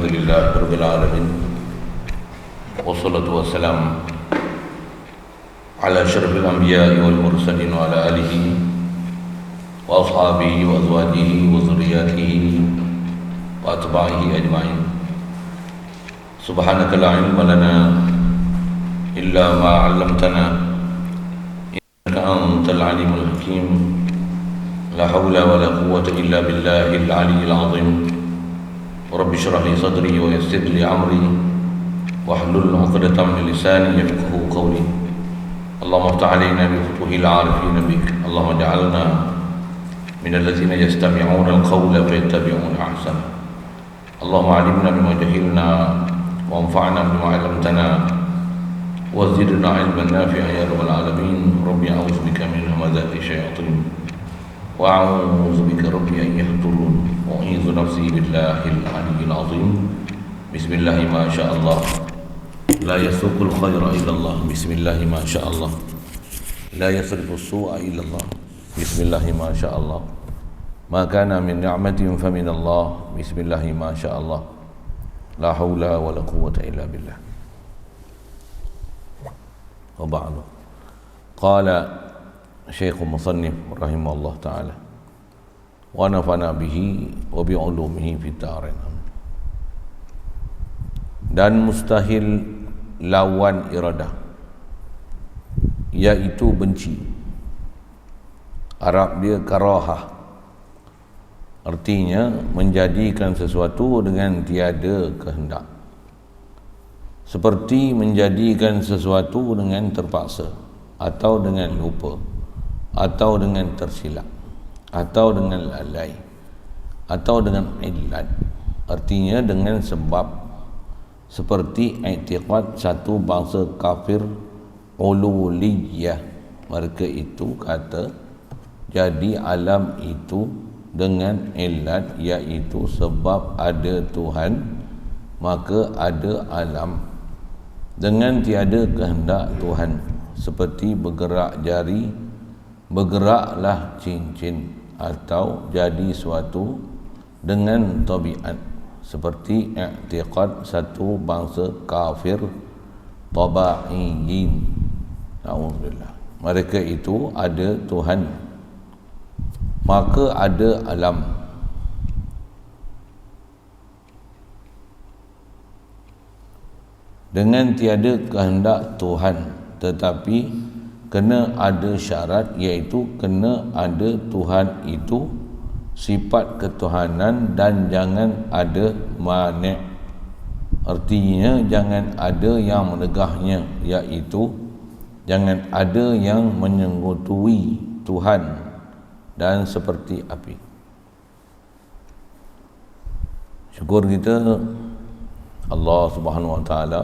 Alhamdulillah Rabbil Alamin. Wassalatu wassalam ala asyrafil anbiya'i wal mursalin wa ala alihi wa ashabihi wa azwajihi wa zurriyatihi wa atba'ihi ajma'in. Subhanaka la ilma lana illa ma 'allamtana innaka antal alimul hakim. La hawla wa la quwwata illa billahil aliyyil 'azim. Rabbi shrah li sadri wa yassir li amri wahlul 'uqdatam min lisani yafqahu qawli. Allahumma iftah 'alaina bi futuhil 'arifin bik. Allahumma ij'alna min allazina yastami'una al-qawla fayattabi'una ahsana. Allahumma 'allimna bima jahilna wa anfa'na bima 'allamtana wa zidna 'ilman nafi'an ya rabbal alamin. Rabbi a'udzu bika min hamazati syayatin wa a'udzu bika rabbi an yahdurun. U'idzu nafsi billahil aliyyil azim. Bismillahi ma sya'allah. La yasuqul khaira illa Allah. Bismillahi ma sya'allah. La yasrifu su'a illa Allah. Bismillahi ma sya'allah. Ma kana min ni'matin fa min Allah. Bismillahi ma sya'allah. La haula wa la quwwata illa billah. Wa ba'du. Qala Syekh Musannif rahimahullah ta'ala wa nafa'na bihi wa bi'ulumihi fid dharain. Dan mustahil lawan iradah, iaitu benci. Arab dia karahah, artinya menjadikan sesuatu dengan tiada kehendak, seperti menjadikan sesuatu dengan terpaksa, atau dengan lupa, atau dengan tersilap, atau dengan lalai, atau dengan illat, artinya dengan sebab, seperti i'tiqad satu bangsa kafir ululiyah. Mereka itu kata jadi alam itu dengan illat, iaitu sebab ada Tuhan maka ada alam. Dengan tiada kehendak Tuhan, seperti bergerak jari, bergeraklah cincin, atau jadi suatu dengan tabiat, seperti i'tiqad satu bangsa kafir tabaiyin. Alhamdulillah, mereka itu ada Tuhan maka ada alam. Dengan tiada kehendak Tuhan, tetapi kena ada syarat, iaitu kena ada Tuhan itu sifat ketuhanan, dan jangan ada mani', artinya jangan ada yang menegahnya, iaitu jangan ada yang menyengutui Tuhan, dan seperti api. Syukur kita Allah Subhanahu Wa Taala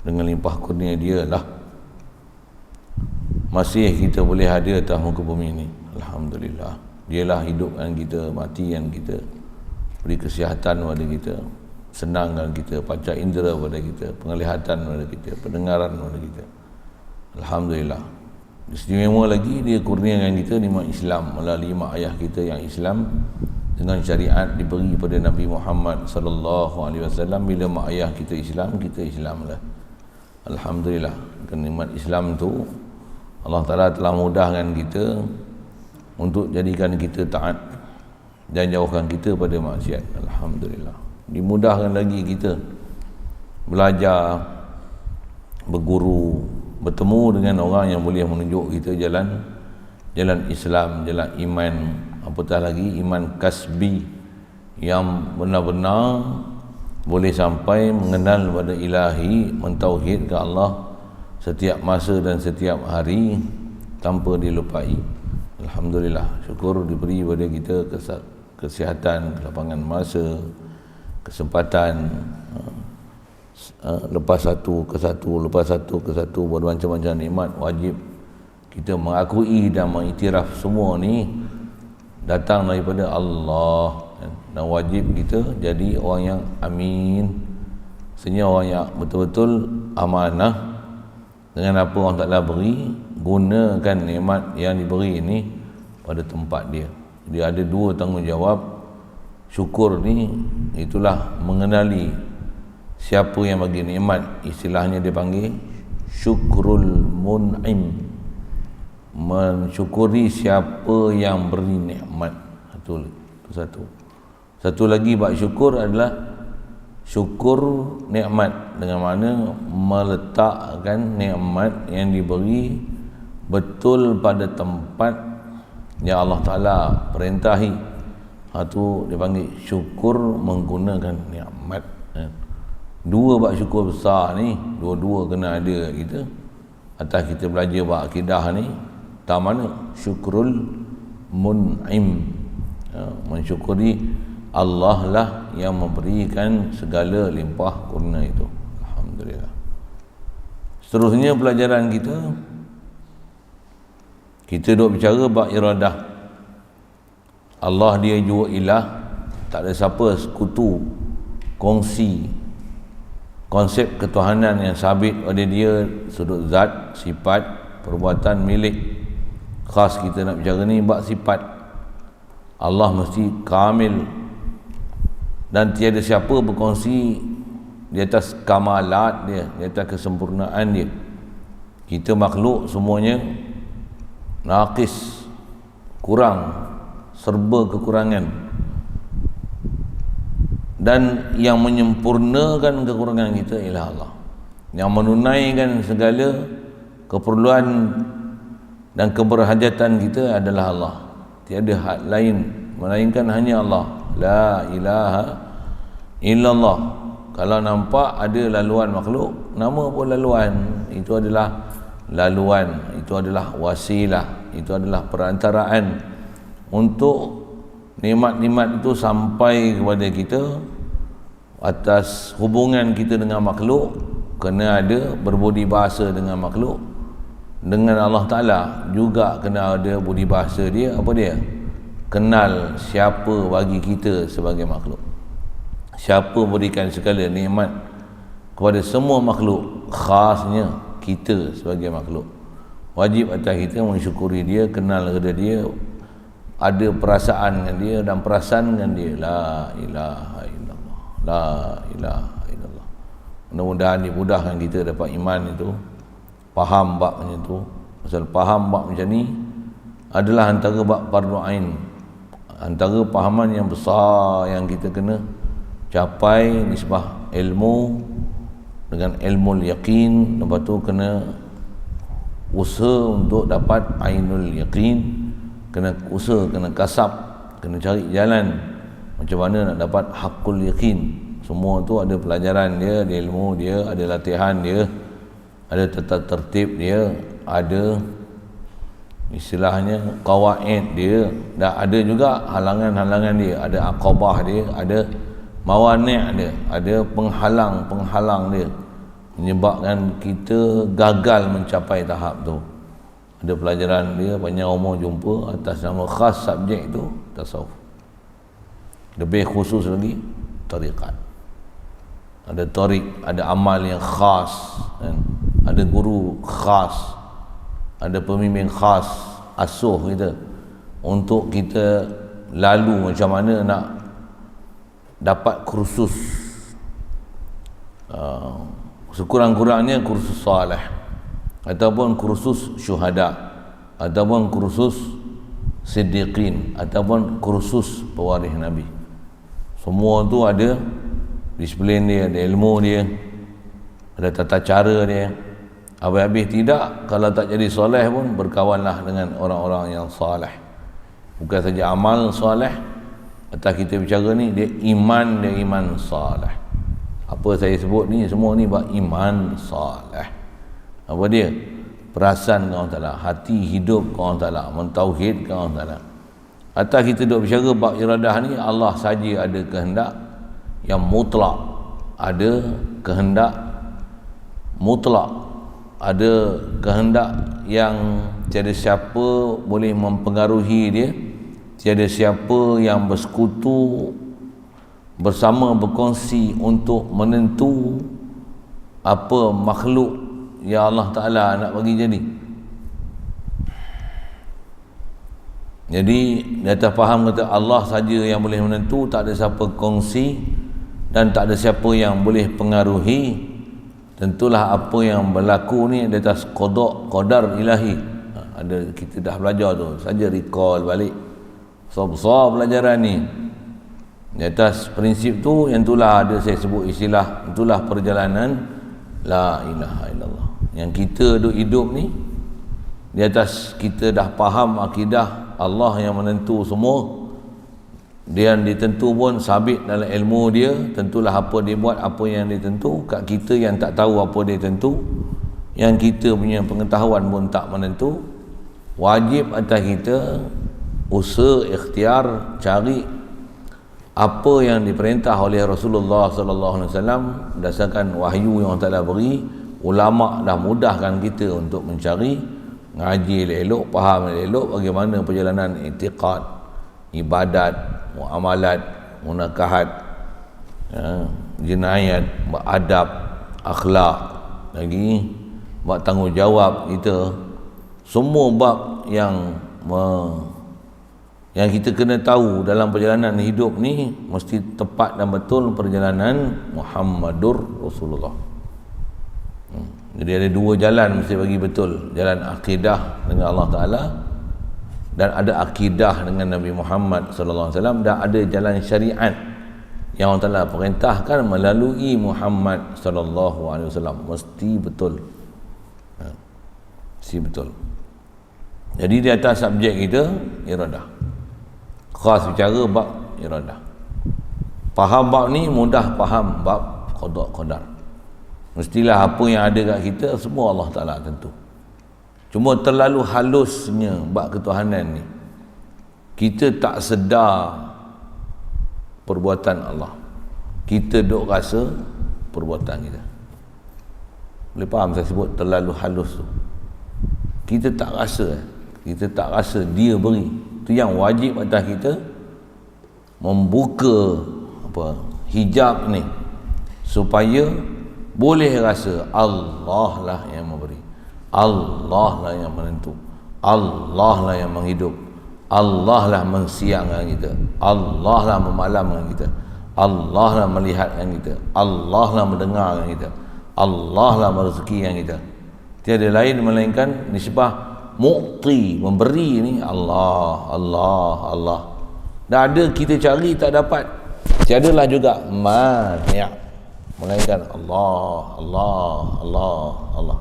dengan limpah kurnia Dia lah masih kita boleh hadir atas muka bumi ini. Alhamdulillah. Dialah hidupkan kita, matikan kita, beri kesihatan pada kita, senangkan kita, panca indera pada kita, penglihatan pada kita, pendengaran pada kita. Alhamdulillah. Istimewa lagi dia kurniakan kita nikmat Islam melalui mak ayah kita yang Islam, dengan syariat diberi pada Nabi Muhammad sallallahu alaihi wasallam. Bila mak ayah kita Islamlah. Alhamdulillah. Dengan nikmat Islam tu Allah Ta'ala telah mudahkan kita untuk jadikan kita taat dan jauhkan kita pada maksiat. Alhamdulillah. Dimudahkan lagi kita belajar, berguru, bertemu dengan orang yang boleh menunjuk kita jalan Islam, jalan iman, apatah lagi iman kasbi yang benar-benar boleh sampai mengenal pada ilahi, mentauhidkan Allah setiap masa dan setiap hari tanpa dilupai. Alhamdulillah, syukur diberi pada kita kesihatan, kelapangan masa, kesempatan, lepas satu ke satu bermacam-macam nikmat. Wajib kita mengakui dan mengiktiraf semua ni datang daripada Allah, dan wajib kita jadi orang yang amin, sebenarnya orang yang betul-betul amanah dengan apa Allah Ta'ala beri. Gunakan nikmat yang diberi ini pada tempat dia. Dia ada dua tanggungjawab, Syukur ni itulah mengenali siapa yang bagi nikmat. Istilahnya dia panggil syukrul mun'im, mensyukuri siapa yang beri nikmat. Satu lagi bab syukur adalah syukur nikmat, dengan mana meletakkan nikmat yang diberi betul pada tempat yang Allah Ta'ala perintahi. Itu dia panggil syukur menggunakan nikmat. Dua bab syukur besar ni, dua-dua kena ada kita. Atas kita belajar bab akidah ni, tak mana syukrul mun'im, mensyukuri Allah lah yang memberikan segala limpah kurnia itu. Alhamdulillah. Seterusnya pelajaran kita duk bicara bab iradah. Allah dia jua ilah, tak ada siapa sekutu, kongsi konsep ketuhanan yang sabit pada dia, sudut zat, sifat, perbuatan, milik. Khas kita nak bicara ni bab sifat. Allah mesti kamil dan tiada siapa berkongsi di atas kamalat dia, di atas kesempurnaan dia. Kita makhluk semuanya naqis, kurang, serba kekurangan, dan yang menyempurnakan kekurangan kita ialah Allah, yang menunaikan segala keperluan dan keberhajatan kita adalah Allah. Tiada hak lain melainkan hanya Allah. La ilaha illallah. Kalau nampak ada laluan makhluk, nama pun laluan, itu adalah laluan, itu adalah wasilah, itu adalah perantaraan untuk nikmat-nikmat itu sampai kepada kita. Atas hubungan kita dengan makhluk, kena ada berbudi bahasa dengan makhluk. Dengan Allah Ta'ala juga kena ada budi bahasa dia. Apa dia? Kenal siapa bagi kita sebagai makhluk, siapa berikan segala nikmat kepada semua makhluk, khasnya kita sebagai makhluk. Wajib atas kita mensyukuri dia, kenal kepada dia, ada perasaan dengan dia dan perasan dengan dia. La ilaha illallah, la ilaha illallah. Mudah-mudahan dimudahkan kita dapat iman itu, faham bab macam tu. Pasal faham bab macam ni adalah antara bab fardu ain, antara pahaman yang besar yang kita kena capai nisbah ilmu dengan ilmu yaqin. Lepas tu kena usaha untuk dapat ainul yaqin, kena usaha, kena kasab, kena cari jalan macam mana nak dapat hakul yaqin. Semua tu ada pelajaran dia, ada ilmu dia, ada latihan dia, ada tata tertib dia, ada istilahnya qawaid dia, dan ada juga halangan-halangan dia, ada aqabah dia, ada mawani' dia, ada penghalang-penghalang dia menyebabkan kita gagal mencapai tahap tu. Ada pelajaran dia, banyak umur jumpa atas nama khas subjek itu tasawuf. Lebih khusus lagi tariqat. Ada tariq, ada amal yang khas, kan? Ada guru khas, ada pemimpin khas asuh kita untuk kita lalu macam mana nak dapat kursus, sekurang-kurangnya kursus salih, ataupun kursus syuhada, ataupun kursus siddiqin, ataupun kursus pewaris Nabi. Semua tu ada disiplin dia, ada ilmu dia, ada tata cara dia. Habis-habis tidak, kalau tak jadi soleh pun berkawanlah dengan orang-orang yang soleh. Bukan saja amal soleh, atas kita bicara ni, dia iman soleh. Apa saya sebut ni, semua ni bab iman soleh. Apa dia? Perasaan ke Allah Ta'ala, hati hidup ke Allah Ta'ala, mentauhid ke Allah Ta'ala. Atas kita duk bicara bab iradah ni, Allah saja ada kehendak yang mutlak, ada kehendak mutlak, ada kehendak yang tiada siapa boleh mempengaruhi dia, tiada siapa yang bersekutu bersama, berkongsi untuk menentu apa makhluk yang Allah Ta'ala nak bagi jadi. Jadi di atas faham kata Allah saja yang boleh menentu, tak ada siapa kongsi dan tak ada siapa yang boleh pengaruhi. Tentulah apa yang berlaku ni di atas qadar ilahi. Ada kita dah belajar tu, saja recall balik besar pelajaran ni. Di atas prinsip tu, yang itulah ada saya sebut istilah, itulah perjalanan la ilaha illallah. Yang kita hidup ni di atas kita dah faham akidah Allah yang menentu semua. Dia yang ditentu pun sabit dalam ilmu dia, tentulah apa dia buat, apa yang dia tentu. Kat kita yang tak tahu apa dia tentu, yang kita punya pengetahuan pun tak menentu, wajib atas kita usaha ikhtiar cari apa yang diperintah oleh Rasulullah sallallahu alaihi wasallam berdasarkan wahyu yang Allah Taala beri. Ulama dah mudahkan kita untuk mencari, ngaji elok, faham elok bagaimana perjalanan i'tiqad, ibadat, muamalat, munakahat, jinayat, beradab, akhlak, lagi bab tanggungjawab kita. Semua bab yang kita kena tahu dalam perjalanan hidup ni mesti tepat dan betul perjalanan Muhammadur Rasulullah. Jadi ada dua jalan mesti bagi betul, jalan akidah dengan Allah Ta'ala dan ada akidah dengan Nabi Muhammad sallallahu alaihi wasallam, dan ada jalan syariat yang Allah Ta'ala perintahkan melalui Muhammad sallallahu alaihi wasallam. Mesti betul, mesti betul. Jadi di atas subjek kita iradah, khas bicara bab iradah. Faham bab ni mudah faham bab qada qadar. Mestilah apa yang ada kat kita semua Allah Ta'ala tentu. Cuma terlalu halusnya bab ketuhanan ni, kita tak sedar perbuatan Allah, kita duk rasa perbuatan kita. Boleh faham saya sebut terlalu halus tu? Kita tak rasa, kita tak rasa dia beri. Itu yang wajib atas kita, membuka hijab ni supaya boleh rasa Allah lah yang memberi, Allah lah yang menentu, Allah lah yang menghidup, Allah lah mensiangkan kita, Allah lah memalamkan kita, Allah lah melihatkan kita, Allah lah mendengarkan kita, Allah lah merezekikan kita. Tiada lain melainkan nisbah mu'ti, memberi ni Allah, Allah, Allah. Dah ada kita cari tak dapat, tiadalah juga mani', melainkan Allah, Allah, Allah, Allah.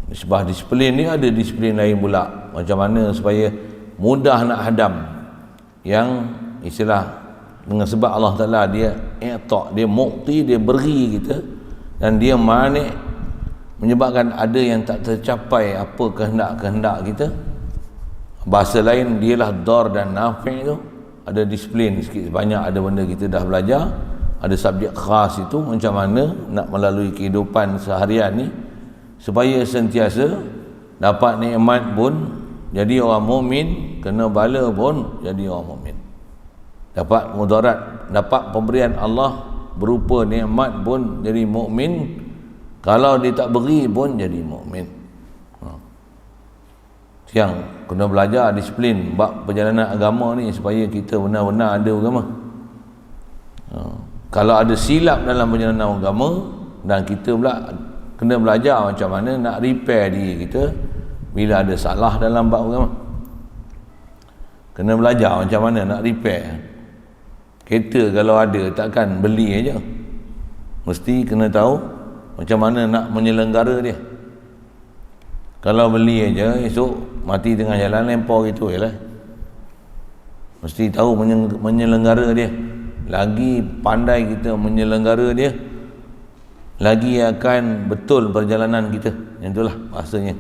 Nisbah disiplin ni ada disiplin lain pula, macam mana supaya mudah nak hadam, yang istilah dengan sebab Allah Ta'ala dia i'ta', dia mu'ti, dia beri kita, dan dia mani', menyebabkan ada yang tak tercapai apa kehendak-kehendak kita. Bahasa lain dialah dar dan nafi' tu. Ada disiplin sikit sebanyak, ada benda kita dah belajar, ada subjek khas itu macam mana nak melalui kehidupan seharian ni supaya sentiasa dapat nikmat pun jadi orang mukmin, kena bala pun jadi orang mukmin. Dapat mudarat, dapat pemberian Allah berupa nikmat pun jadi mukmin, kalau dia tak beri pun jadi mukmin. Yang kena belajar disiplin bab perjalanan agama ni supaya kita benar-benar ada agama. Kalau ada silap dalam perjalanan agama, dan kita pula kena belajar macam mana nak repair diri kita bila ada salah dalam bab agama. Kena belajar macam mana nak repair. Kereta kalau ada takkan beli aja, mesti kena tahu macam mana nak menyelenggara dia. Kalau beli aja, esok mati tengah jalan lempar gitu je lah. Mesti tahu menyelenggara dia. Lagi pandai kita menyelenggara dia, lagi akan betul perjalanan kita. Yang itulah bahasanya.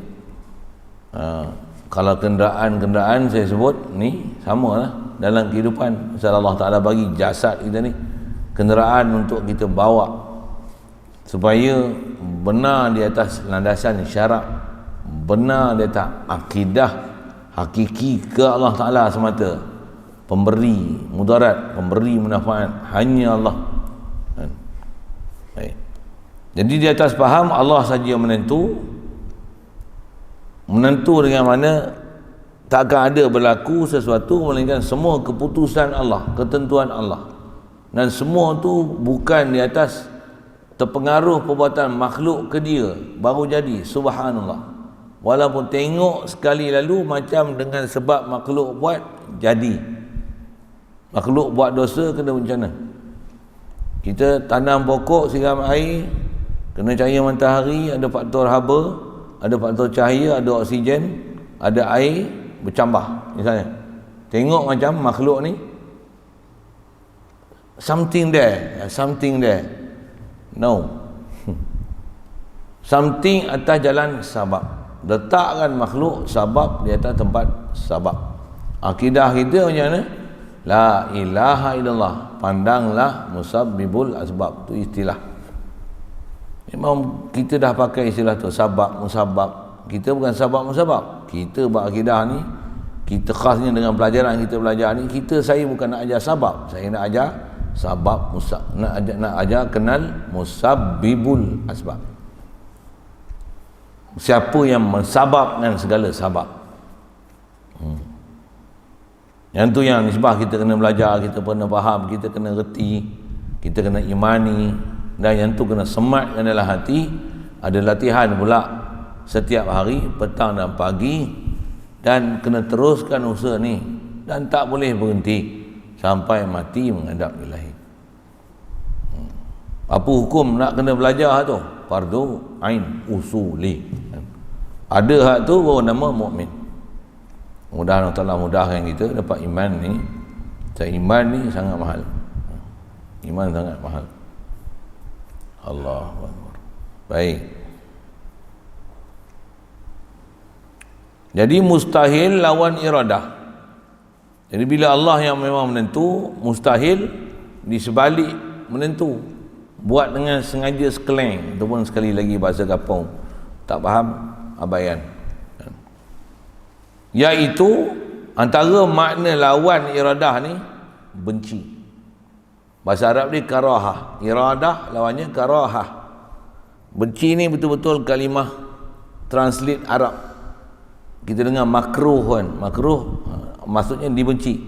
Kalau kenderaan saya sebut ni sama lah dalam kehidupan. Pasal Allah Ta'ala bagi jasad kita ni kenderaan untuk kita bawa supaya benar di atas landasan syarak, benar di atas akidah hakiki ke Allah Ta'ala semata. Pemberi mudarat, pemberi manfaat hanya Allah. Baik. Jadi di atas faham Allah saja menentu dengan mana takkan ada berlaku sesuatu melainkan semua keputusan Allah, ketentuan Allah, dan semua tu bukan di atas terpengaruh perbuatan makhluk ke dia baru jadi. Subhanallah. Walaupun tengok sekali lalu macam dengan sebab makhluk buat jadi. Makhluk buat dosa kena bencana. Kita tanam pokok, siram air, kena cahaya matahari, ada faktor haba, ada faktor cahaya, ada oksigen, ada air, bercambah misalnya. Tengok macam makhluk ni something there. No. Something atas jalan sabab. Letakkan makhluk sabab di atas tempat sabab. Akidah kita macam mana? La ilaha illallah. Pandanglah musabbibul asbab. Itu istilah. Memang kita dah pakai istilah tu, sabab, musabab. Kita bukan sabab musabab. Kita berakidah ni, kita khasnya dengan pelajaran kita belajar ni, saya bukan nak ajar sabab. Saya nak ajar sabab, nak ajar kenal musabbibul asbab. Siapa yang mensababkan segala sabab. Yang tu yang nisbah kita kena belajar, kita kena faham, kita kena reti, kita kena imani, dan yang tu kena sematkan dalam hati. Ada latihan pula setiap hari, petang dan pagi, dan kena teruskan usaha ni, dan tak boleh berhenti sampai mati menghadap Ilahi. Apa hukum nak kena belajar tu? Fardu ain usuli. Ada hak tu baru nama mukmin. Mudah-mudahan Allah mudahkan kita dapat iman ni. Iman ni sangat mahal. Iman sangat mahal. Allahu Akbar. Baik. Jadi mustahil lawan iradah. Jadi bila Allah yang memang menentu, mustahil di sebalik menentu. Buat dengan sengaja sekeleng, ataupun sekali lagi bahasa kapung tak faham, abaian. Iaitu antara makna lawan iradah ni benci. Bahasa Arab ni karahah. Iradah lawannya karahah. Benci ni betul-betul kalimah translate Arab. Kita dengar makruh kan. Makruh maksudnya dibenci.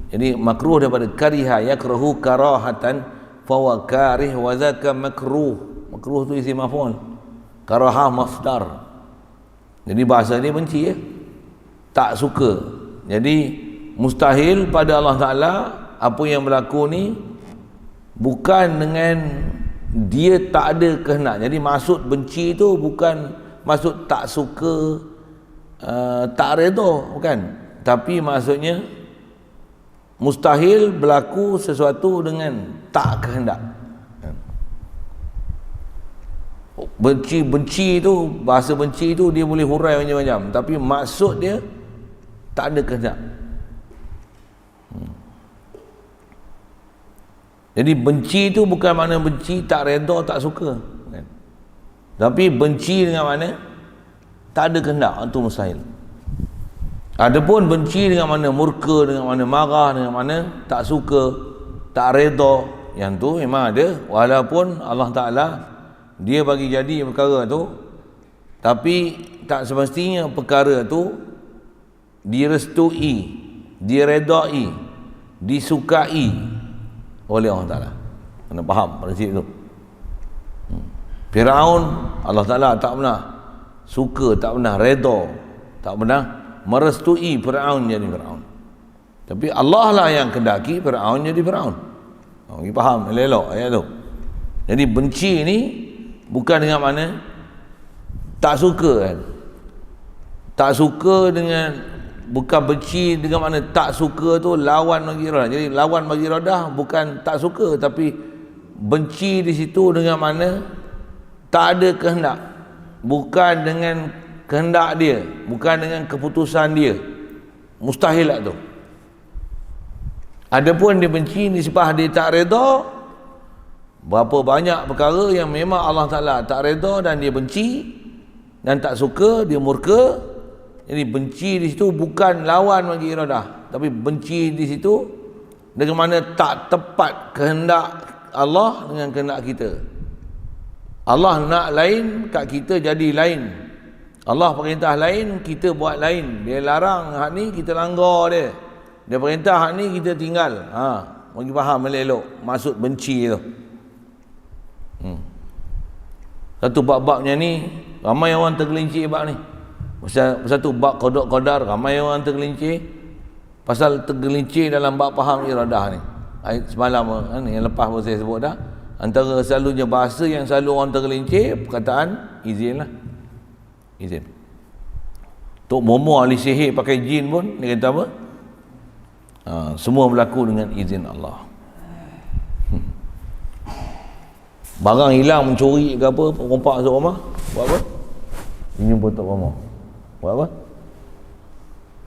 Jadi makruh daripada kariha, yakrahu karahatan fawa karih wa zaka makruh. Makruh tu isim maf'ul. Karahah masdar. Jadi bahasa ni benci ya. Tak suka. Jadi mustahil pada Allah Ta'ala apa yang berlaku ni bukan dengan dia tak ada kehendak. Jadi maksud benci tu bukan maksud tak suka, tak redha, bukan. Tapi maksudnya mustahil berlaku sesuatu dengan tak kehendak. Benci tu, bahasa benci tu dia boleh hurai macam-macam, tapi maksud dia tak ada kehendak. Jadi benci tu bukan makna benci tak redha, tak suka, kan? Tapi benci dengan mana tak ada kehendak, itu mustahil. Adapun benci dengan mana murka, dengan mana marah, dengan mana tak suka, tak redha, yang tu memang ada. Walaupun Allah Ta'ala dia bagi jadi perkara tu, tapi tak semestinya perkara tu direstui, diredai, disukai oleh Allah Ta'ala. Kena faham prinsip tu. Firaun Allah Ta'ala tak pernah suka, tak pernah redha, tak pernah merestui Firaun jadi Firaun. Tapi Allah lah yang kendaki Firaun jadi Firaun. Kita faham elok ayat tu. Jadi benci ni bukan dengan mana tak suka, kan? Tak suka dengan, bukan benci dengan mana tak suka tu lawan bagi iradah. Jadi lawan bagi iradah bukan tak suka, tapi benci di situ dengan mana tak ada kehendak, bukan dengan kehendak dia, bukan dengan keputusan dia. Mustahil lah tu. Adapun dia benci nisbah dia tak redha, berapa banyak perkara yang memang Allah Ta'ala tak redha dan dia benci dan tak suka, dia murka. Jadi benci di situ bukan lawan bagi iradah, tapi benci di situ dengan mana tak tepat kehendak Allah dengan kehendak kita. Allah nak lain, kat kita jadi lain. Allah perintah lain, kita buat lain. Dia larang hak ni, kita langgar dia. Dia perintah hak ni, kita tinggal. Bagi faham elok-elok maksud benci tu. Satu bab-babnya ni ramai orang tergelincir bab ni. Pasal satu bab qada ramai orang tergelincir. Pasal tergelincir dalam bab faham iradah ni. Semalam ni yang lepas pun saya sebut dah. Antara selalunya bahasa yang selalu orang tergelincir, perkataan izin lah. Izin. Tok Momo ahli sihir pakai jin pun dia kata apa? Semua berlaku dengan izin Allah. Barang hilang, mencuri ke apa, rompak masuk rumah, buat apa? Jumpa Tok Momo. Buat apa?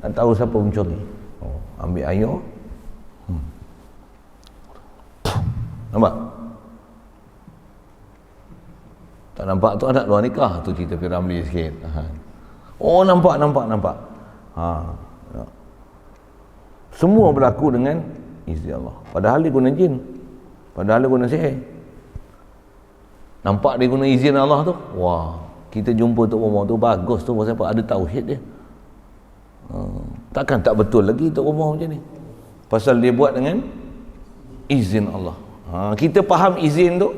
Nak tahu siapa mencuri. Ambil air. Nampak? Tak nampak tu anak luar nikah tu, cerita Piramli sikit. Nampak. Semua berlaku dengan izin Allah. Padahal dia guna jin. Padahal dia guna sihir. Nampak dia guna izin Allah tu. Wah, kita jumpa Tok Momo tu bagus tu, pasal apa? Ada tauhid dia. Takkan tak betul lagi Tok Momo macam ni. Pasal dia buat dengan izin Allah. Kita faham izin tu,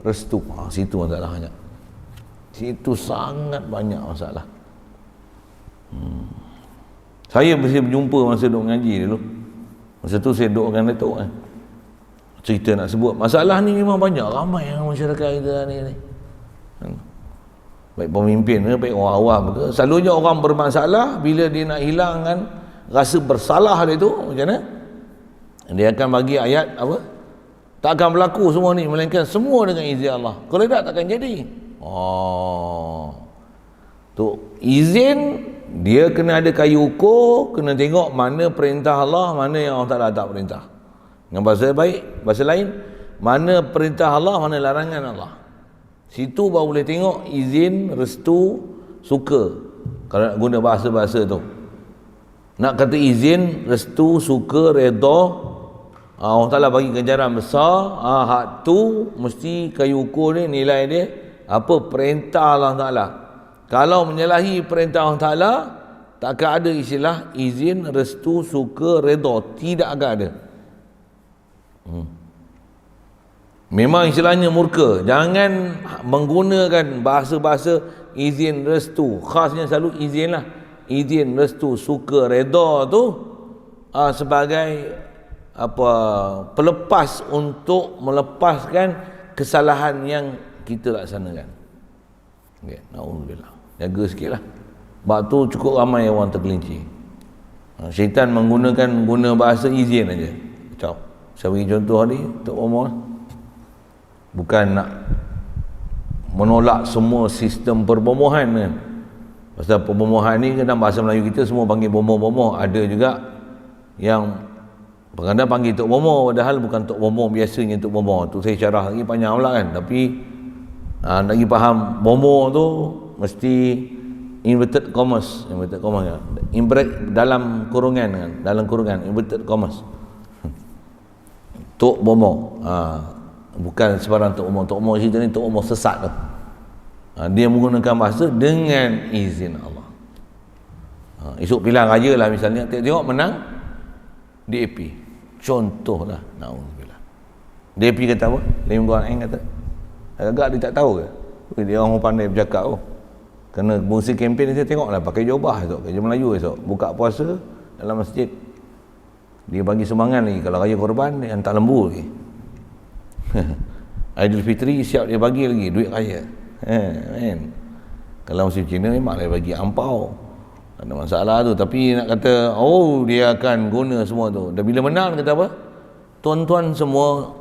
restu. Situ masalahnya. Situ sangat banyak masalah. Saya mesti berjumpa masa duduk mengaji dulu. Masa tu saya duduk dengan Datuk kan. Cerita nak sebut. Masalah ni memang banyak. Ramai yang masyarakat kita ni. Baik pemimpin ke, baik orang awam ke. Selalunya orang bermasalah bila dia nak hilangkan rasa bersalah dia tu, macam mana? Dia akan bagi ayat apa? Tak akan berlaku semua ni, melainkan semua dengan izin Allah. Kalau tak, takkan jadi. Tu izin, dia kena ada kayu ukur, kena tengok mana perintah Allah, mana yang Allah Ta'ala tak perintah. Dengan bahasa baik, bahasa lain, mana perintah Allah, mana larangan Allah. Situ baru boleh tengok izin, restu, suka. Kalau nak guna bahasa-bahasa tu. Nak kata izin, restu, suka, redha, Allah Ta'ala bagi ganjaran besar. Hak tu mesti kayu ukur ni, nilai dia apa? Perintah Allah Ta'ala. Kalau menyalahi perintah Allah Ta'ala, tak akan ada istilah izin, restu, suka, redha. Tidak akan ada. Memang istilahnya murka. Jangan menggunakan bahasa-bahasa izin, restu. Khasnya selalu izin lah. Izin, restu, suka, redha tu sebagai apa, pelepas untuk melepaskan kesalahan yang kita laksanakan. Okay. Alhamdulillah. Jaga sikit lah. Sebab tu cukup ramai orang tergelincir. Syaitan guna bahasa izin aja. Macam saya bagi contoh ni Tok Momo. Bukan nak menolak semua sistem perbomohan kan. Pasal perbomohan ni dalam bahasa Melayu kita semua panggil bomoh-bomoh. Ada juga yang kadang panggil Tok Momo, padahal bukan Tok Momo biasanya Tok Momo. Tu saya syarah lagi panjang pula kan. Tapi nak lagi faham bomoh tu mesti inverted commas kan. Dalam kurungan kan. Dalam kurungan inverted commas. Tok Momo. Bukan sebarang Tok Momo. Tok Momo cerita ni Tok Momo sesat tu. Dia menggunakan bahasa dengan izin Allah. Esok pilihan raya lah misalnya, tengok menang DAP. Contohlah. Na'udzubillah. DAP kata apa? Lim Guan Eng kata. Agak dia tak tahu ke? Dia orang pandai bercakap tu. Kena musim kempen ni saya tengoklah pakai jubah esok, kerja Melayu esok. Buka puasa dalam masjid. Dia bagi sumbangan lagi. Kalau raya korban dia hantar lembu lagi. Aidilfitri siap dia bagi lagi duit raya. Kalau musim Cina memang dia bagi ampau. Tak ada masalah tu. Tapi nak kata dia akan guna semua tu. Dan bila menang kata apa? Tuan-tuan semua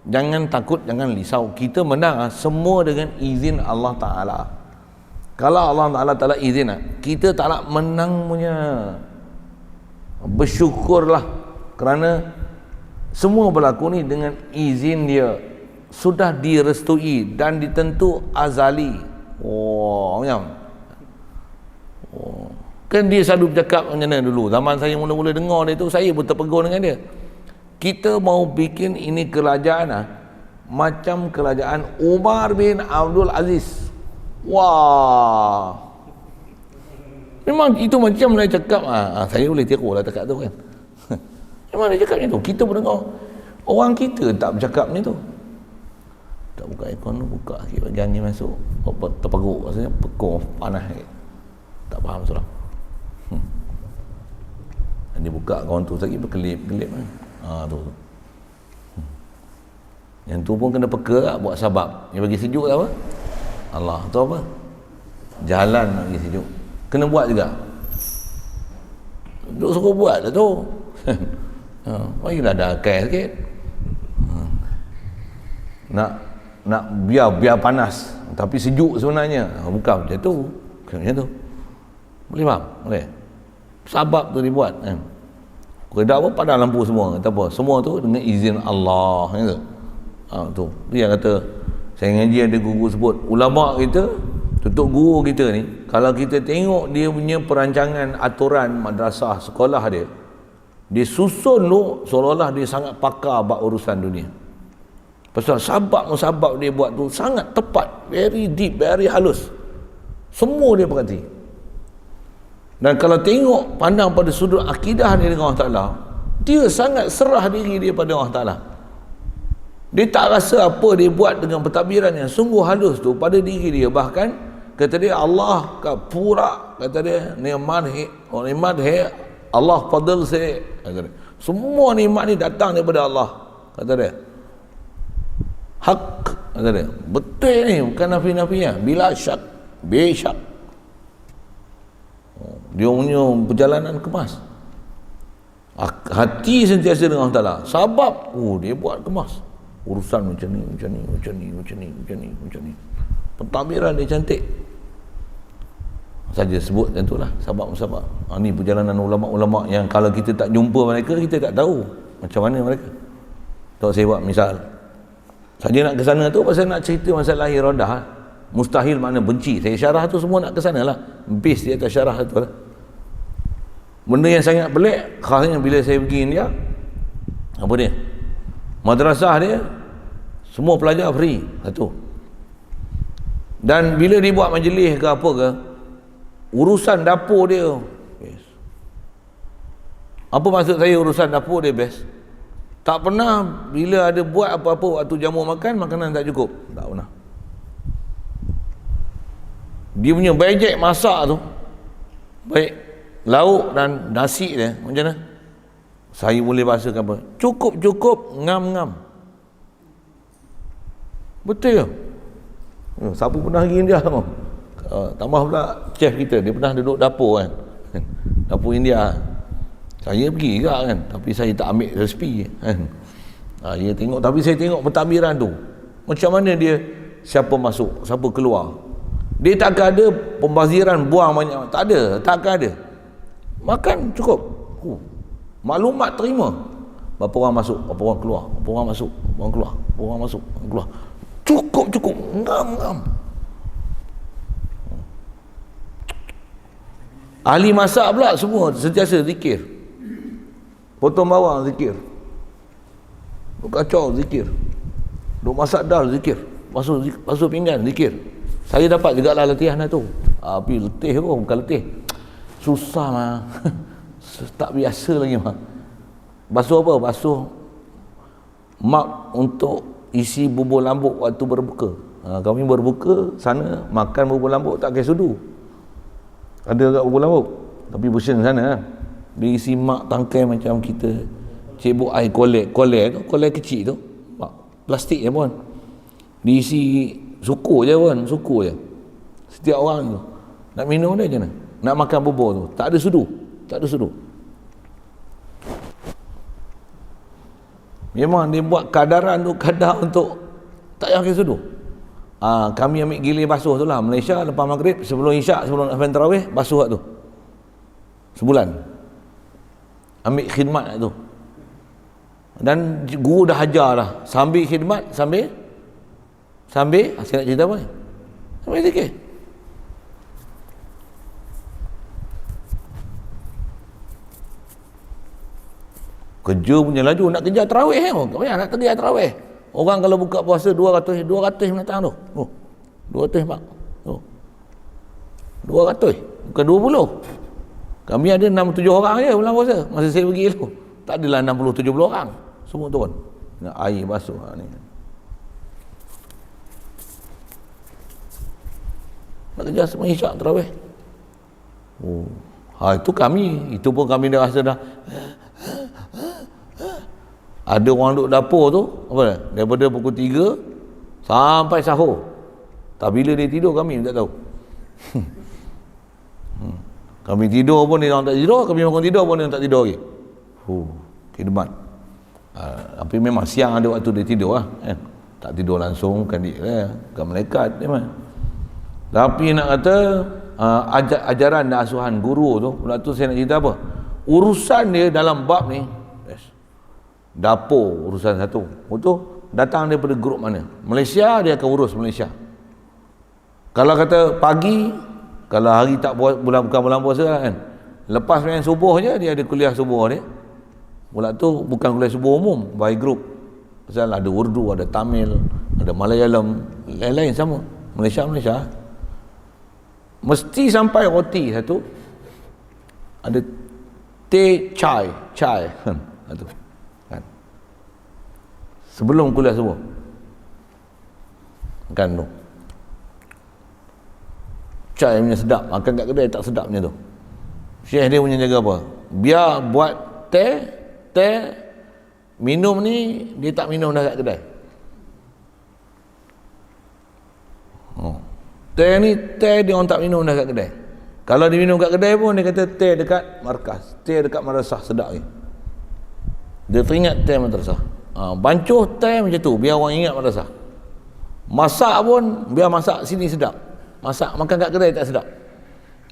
jangan takut, jangan risau. Kita menang semua dengan izin Allah Ta'ala. Kalau Allah Ta'ala tak nak izin, kita tak nak menang punya. Bersyukurlah kerana semua berlaku ni dengan izin dia. Sudah direstui dan ditentu azali. Macam kan dia selalu bercakap macam mana dulu. Zaman saya mula-mula dengar dia tu, saya pun terpegun dengan dia. Kita mau bikin ini kerajaan macam kerajaan Umar bin Abdul Aziz. Memang itu macam dia cakap, saya boleh tiru lah cakap tu kan. Memang dia cakap macam tu. Kita pun dengar. Orang kita tak bercakap macam tu. Tak buka aircon tu, buka sikit bagi angin masuk. Terperuk rasanya, pekor, panas sikit. Tak faham surah. Dia buka kawan tu lagi berkelip-kelip kan. Tu. Yang tu pun kena peka lah, buat sabab. Yang bagi sejuk apa? Allah. Tu apa? Jalan bagi sejuk. Kena buat juga. Duk suruh buat lah tu. Marilah ada akal sikit. Nak biar panas tapi sejuk sebenarnya. Bukan macam tu. Macam tu. Boleh faham? Boleh. Sabab tu dibuat kan. Kedak apa padam lampu semua, kata apa? Semua tu dengan izin Allah kan tu. Tu. Dia kata saya ngaji ada guru sebut ulama kita, tutup guru kita ni, kalau kita tengok dia punya perancangan aturan madrasah sekolah dia susun tu seolah-olah dia sangat pakar bab urusan dunia. Pasal sabab dia buat tu sangat tepat, very deep, very halus. Semua dia perhati. Dan kalau tengok pandang pada sudut akidah dia dengan Allah Ta'ala, dia sangat serah diri dia pada Allah Ta'ala. Dia tak rasa apa dia buat dengan pentadbiran yang sungguh halus tu pada diri dia. Bahkan kata dia Allah pura, kata dia nikmat Allah fadl saya, kata dia. Semua nikmat ni datang daripada Allah, kata dia. Hak, kata dia. Betul ni, bukan nafi-nafinya. Bila syak, besyak. Dia punya perjalanan kemas. Hati sentiasa dengan Allah Ta'ala. Sabab, dia buat kemas. Urusan macam ni. Pentadbiran dia cantik. Saja sebut macam itulah. Sabab. Ni perjalanan ulama-ulama yang kalau kita tak jumpa mereka, kita tak tahu macam mana mereka. Tak saya buat misal. Saja nak ke sana tu pasal nak cerita masalah lahir rodah. Mustahil makna benci. Saya syarah tu semua nak ke sana lah. Base di atas syarah tu lah. Benda yang sangat pelik, khasnya bila saya pergi India, apa dia? Madrasah dia, semua pelajar free, satu. Dan bila dia buat majlis ke apa ke, urusan dapur dia, best. Apa maksud saya urusan dapur dia best? Tak pernah bila ada buat apa-apa waktu jamu makan, makanan tak cukup. Tak pernah. Dia punya bajet masak tu, baik lauk dan nasi dia macam mana? Saya boleh bahasakan apa? Cukup, ngam-ngam. Betul ke? Siapa pernah pergi India tu? Tambah pula chef kita, dia pernah duduk dapur kan. Dapur India. Saya pergi juga kan, tapi saya tak ambil resipi kan. Dia tengok, tapi saya tengok pentadbiran tu. Macam mana dia, siapa masuk, siapa keluar. Dia takkan ada pembaziran buang banyak. Tak ada. Makan cukup. Maklumat terima. Berapa orang masuk, berapa orang keluar, berapa orang masuk, berapa orang keluar, berapa orang masuk, keluar. Cukup. Ngam. Ahli masak pula semua sentiasa zikir. Potong bawang zikir. Duk kacau zikir. Duk masak dal zikir. Basuh pinggan zikir. Saya dapat juga lah latihan lah tu. Tapi letih pun, bukan letih. Susah mah. Tak biasa lagi mah. Basuh apa? Basuh map untuk isi bubur lambuk waktu berbuka. Kami berbuka sana makan bubur lambuk tak pakai sudu. Ada kat bubur lambuk. Tapi version sana dia isi mak tangkai macam kita cebok air kolek tu, kolek kecil tu. Mak plastik je pun. Diisi suku je. Setiap orang tu nak minum dia macam mana? Nak makan bubur tu tak ada sudu. Memang dia buat kadaran tu kadar untuk tak payah pakai sudu. Kami ambil gilir basuh tu lah. Malaysia lepas maghrib sebelum isyak, sebelum nak tarawih, basuh tu sebulan. Ambil khidmat tu. Dan guru dah ajar lah sambil khidmat, sambil saya nak cerita apa ni? Sambil zikir. Kerja punya laju, nak kejar tarawih nak kejar tarawih. Orang kalau buka puasa 200 menatang tu. 200 mak. 200 bukan 20. Kami ada 6-7 orang je bulan puasa masa saya pergi tu. Tak adalah 60-70 orang. Semua turun. Nak air basuh ni. Nak kerja semua isyak tarawih. Oh. Itu kami, itu pun kami dah rasa dah. Ada orang duduk dapur tu, apa dah? Daripada pukul 3 sampai sahur. Tak bila dia tidur kami tak tahu. Kami tidur pun dia orang tak tidur, kami bangun tidur pun dia orang tak tidur lagi. Khidmat. Tapi memang siang ada waktu dia tidur lah. Tak tidur langsung, bukan dia lah. Bukan malaikat dia mah. Tapi nak kata ajaran dan asuhan guru tu, pula tu saya nak cerita apa? Urusan dia dalam bab ni, dapur urusan satu. Itu datang daripada grup mana? Malaysia, dia akan urus Malaysia. Kalau kata pagi, kalau hari tak bukan bulan puasa lah kan, lepas main subuh je dia ada kuliah subuh dia. Pula tu bukan kuliah subuh umum, by group. Pasal ada Urdu, ada Tamil, ada Malayalam, lain-lain sama. Malaysia mesti sampai roti satu, ada teh chai kan, sebelum kuliah subuh kan tu. Chai punya sedap, makan kat kedai tak sedapnya tu. Syekh dia punya jaga apa, biar buat teh minum ni dia tak minum dah kat kedai. Teh ni teh dia orang tak minum dah kat kedai. Kalau dia minum kat kedai pun dia kata teh dekat markas, teh dekat madrasah sedap ni. Dia teringat teh madrasah. Bancuh teh macam tu biar orang ingat madrasah. Masak pun biar masak sini sedap. Masak makan kat kedai tak sedap.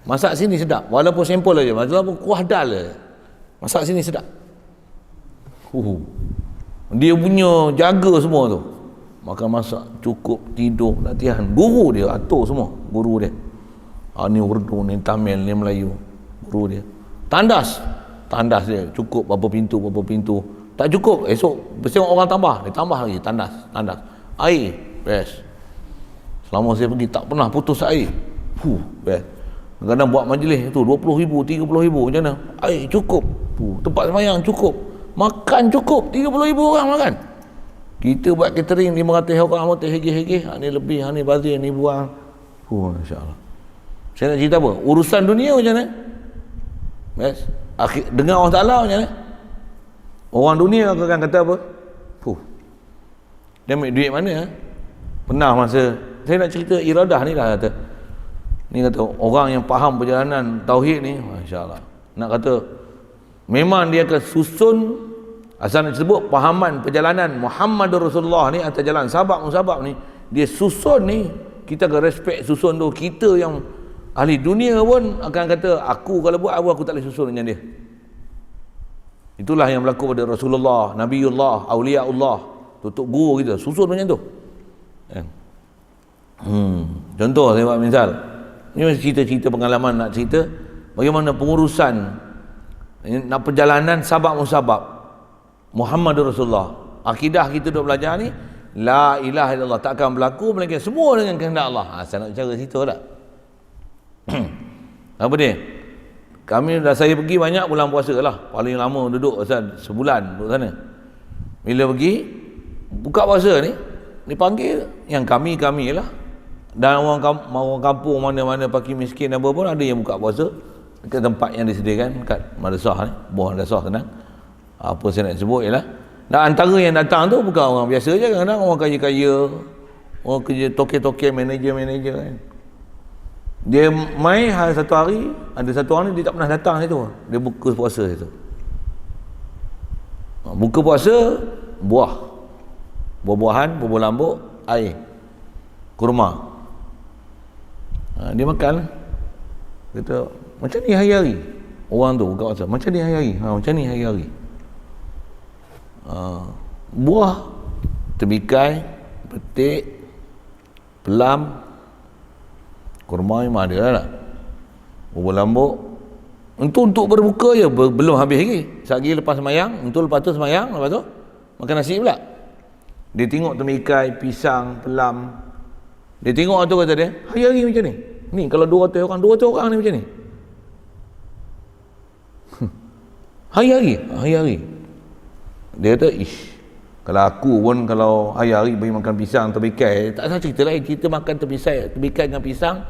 Masak sini sedap walaupun sampel aja, walaupun kuah dal je. Masak sini sedap. Dia punya jaga semua tu. Makan masak cukup, tidur, latihan. Guru dia atur semua, guru dia. Ni Urdu, ni Tamil, ni Melayu. Guru dia. Tandas dia cukup berapa pintu. Tak cukup, esok tengok orang tambah, dia tambah lagi tandas. Air, best. Selama saya pergi tak pernah putus air. Best. Kadang-kadang buat majlis tu 20,000, 30,000 macam mana? Air cukup. Tempat sembahyang cukup. Makan cukup, 30,000 orang makan. Kita buat catering 500 orang, teh hegeh-hegeh, ni lebih, ni bazir, ni buang. Masya-Allah. Saya nak cerita apa? Urusan dunia macam mana? Yes. Dengar Allah Taala macam mana? Orang dunia akan kata apa? Dia ambil duit mana? Pernah masa saya nak cerita iradah ni lah kata. Ni kata orang yang faham perjalanan tauhid ni, masya-Allah. Nak kata memang dia akan susun, asal nak sebut pahaman perjalanan Muhammadur Rasulullah ni atas jalan sahabat-sahabat ni, dia susun ni, kita akan respect susun tu. Kita yang ahli dunia pun akan kata, aku kalau buat aku tak boleh susun dengan dia. Itulah yang berlaku pada Rasulullah, Nabiullah, Auliaullah, tutup guru kita susun macam tu. Contoh saya buat misal, ini cerita-cerita pengalaman, nak cerita bagaimana pengurusan nak perjalanan sahabat-musabab Muhammadur Rasulullah. Akidah kita duk belajar ni, la ilaha illallah, tak akan berlaku melainkan semua dengan kehendak Allah. Saya nak bicara situ tak? Apa dia? Saya pergi banyak bulan puasa lah, paling lama duduk sebulan duduk sana. Bila pergi buka puasa ni, dipanggil yang kami lah, dan orang kampung mana-mana pakir miskin apa pun ada yang buka puasa dekat tempat yang disediakan kat madrasah ni, buah madrasah tenang. Apa saya nak sebut ialah, dan antara yang datang tu bukan orang biasa je, kadang-kadang orang kaya-kaya, orang kerja toke-toke, manager kan. Dia mai satu hari, ada satu orang ni dia tak pernah datang situ, dia buka puasa situ. Buka puasa buah-buahan, buah lambuk, air, kurma. Dia makan, kata macam ni hari-hari. Orang tu buka puasa, macam ni hari-hari. Macam ni hari-hari. Buah, terbikai, petik, pelam, kurma memang ada lah. Buah lambuk. Untuk berbuka je, belum habis lagi. Sekali lepas semayang, lepas tu semayang, lepas tu makan nasi pula. Dia tengok temikai, pisang, pelam. Dia tengok tu, kata dia, hari-hari macam ni. Ni kalau 200 orang ni macam ni. Hari-hari. Dia kata, kalau aku pun kalau hari-hari bagi makan pisang terbikai, tak salah cerita lain. Kita makan terbikai dengan pisang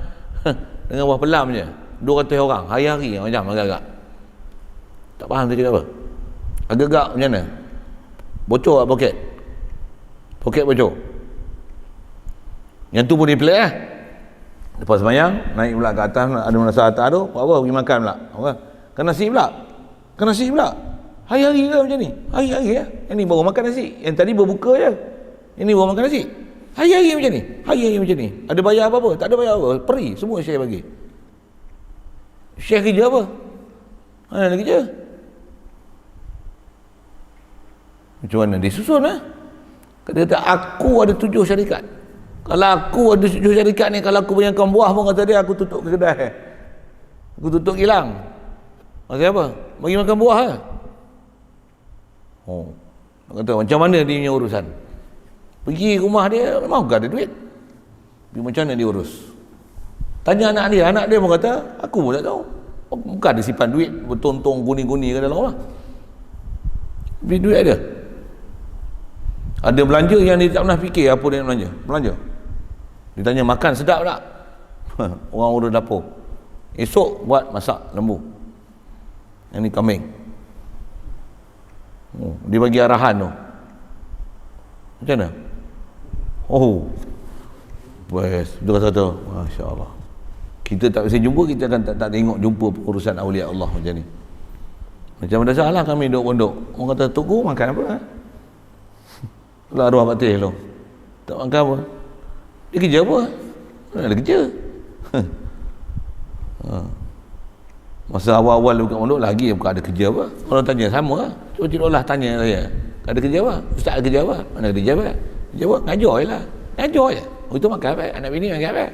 dengan buah pelam je. 200 orang hari-hari macam agak-agak. Tak faham dia cakap apa. Agak-agak macam mana? Bocor tak poket? Poket bocor. Yang tu pun dia pelik lah. Lepas sembahyang, naik pula ke atas, ada masa atas tu, buat apa? Pergi makan pula. Apa? Kan nasi pula. Hari-hari lah macam ni. Hari-hari lah. Yang ni baru makan nasi. Yang tadi berbuka je. Yang ni baru makan nasi. Hari-hari macam ni. Hari-hari macam ni. Ada bayar apa-apa? Tak ada bayar apa. Peri. Semua share bagi. Share kerja apa? Mana ada kerja? Macam mana? Dia susun lah. Dia kata, aku ada 7 syarikat. Kalau aku ada 7 syarikat ni, kalau aku bayangkan buah pun kata dia, aku tutup kedai. Aku tutup kilang. Maksudnya apa? Bagi makan buah lah. Oh, kata macam mana dia punya urusan? Pergi rumah dia, memang bukan ada duit. Tapi macam mana dia urus? Tanya anak dia pun kata, aku pun tak tahu. Bukan ada simpan duit bertontong guni-guni ke dalam rumah. Tapi duit ada. Ada belanja yang dia tak pernah fikir apa dia nak belanja. Dia tanya makan sedap tak? Orang urus dapur. Esok buat masak lembu. Yang ni kambing. Dia bagi arahan tu. Macam mana? Dia kata, Masya Allah. Kita tak bisa jumpa, kita akan tak tengok jumpa urusan awliya Allah macam ni. Macam mana salah kami duduk pondok. Orang kata, Tok Guru makan apa? Kalau arwah batil tu. Tak makan apa? Dia kerja apa? Mana ada kerja? Masa awal-awal buka pondok lagi bukan ada kerja apa. Orang tanya sama lah. Cuba tidaklah tanya saya. Ada kerja apa? Ustaz ada kerja apa? Mana kerja apa? Kerja apa? Ngajar je lah. Ngajar je. Itu makan apa? Anak bini makan apa?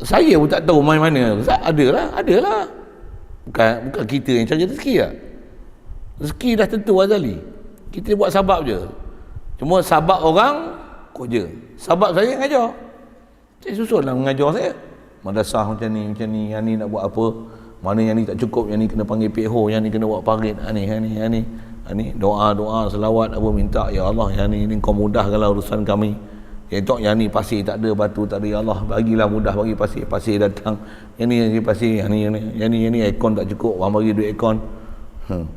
Saya pun tak tahu main mana. Adalah. Bukan kita yang cari rezeki lah. Rezeki dah tentu azali. Kita buat sabab je. Cuma sabab orang kerja. Sabab saya ngajar. Saya susun lah mengajar saya. Madrasah macam ni, yang ni nak buat apa? Mana yang ni tak cukup, yang ni kena panggil PO, yang ni kena buat parit, ni doa, selawat apa minta, ya Allah, yang ni kau mudahkanlah urusan kami. Yang ni pasir tak ada, batu tak ada, ya Allah bagilah mudah bagi pasir datang. Yang ni pasir, yang ni aircon tak cukup, orang bagi duit aircon.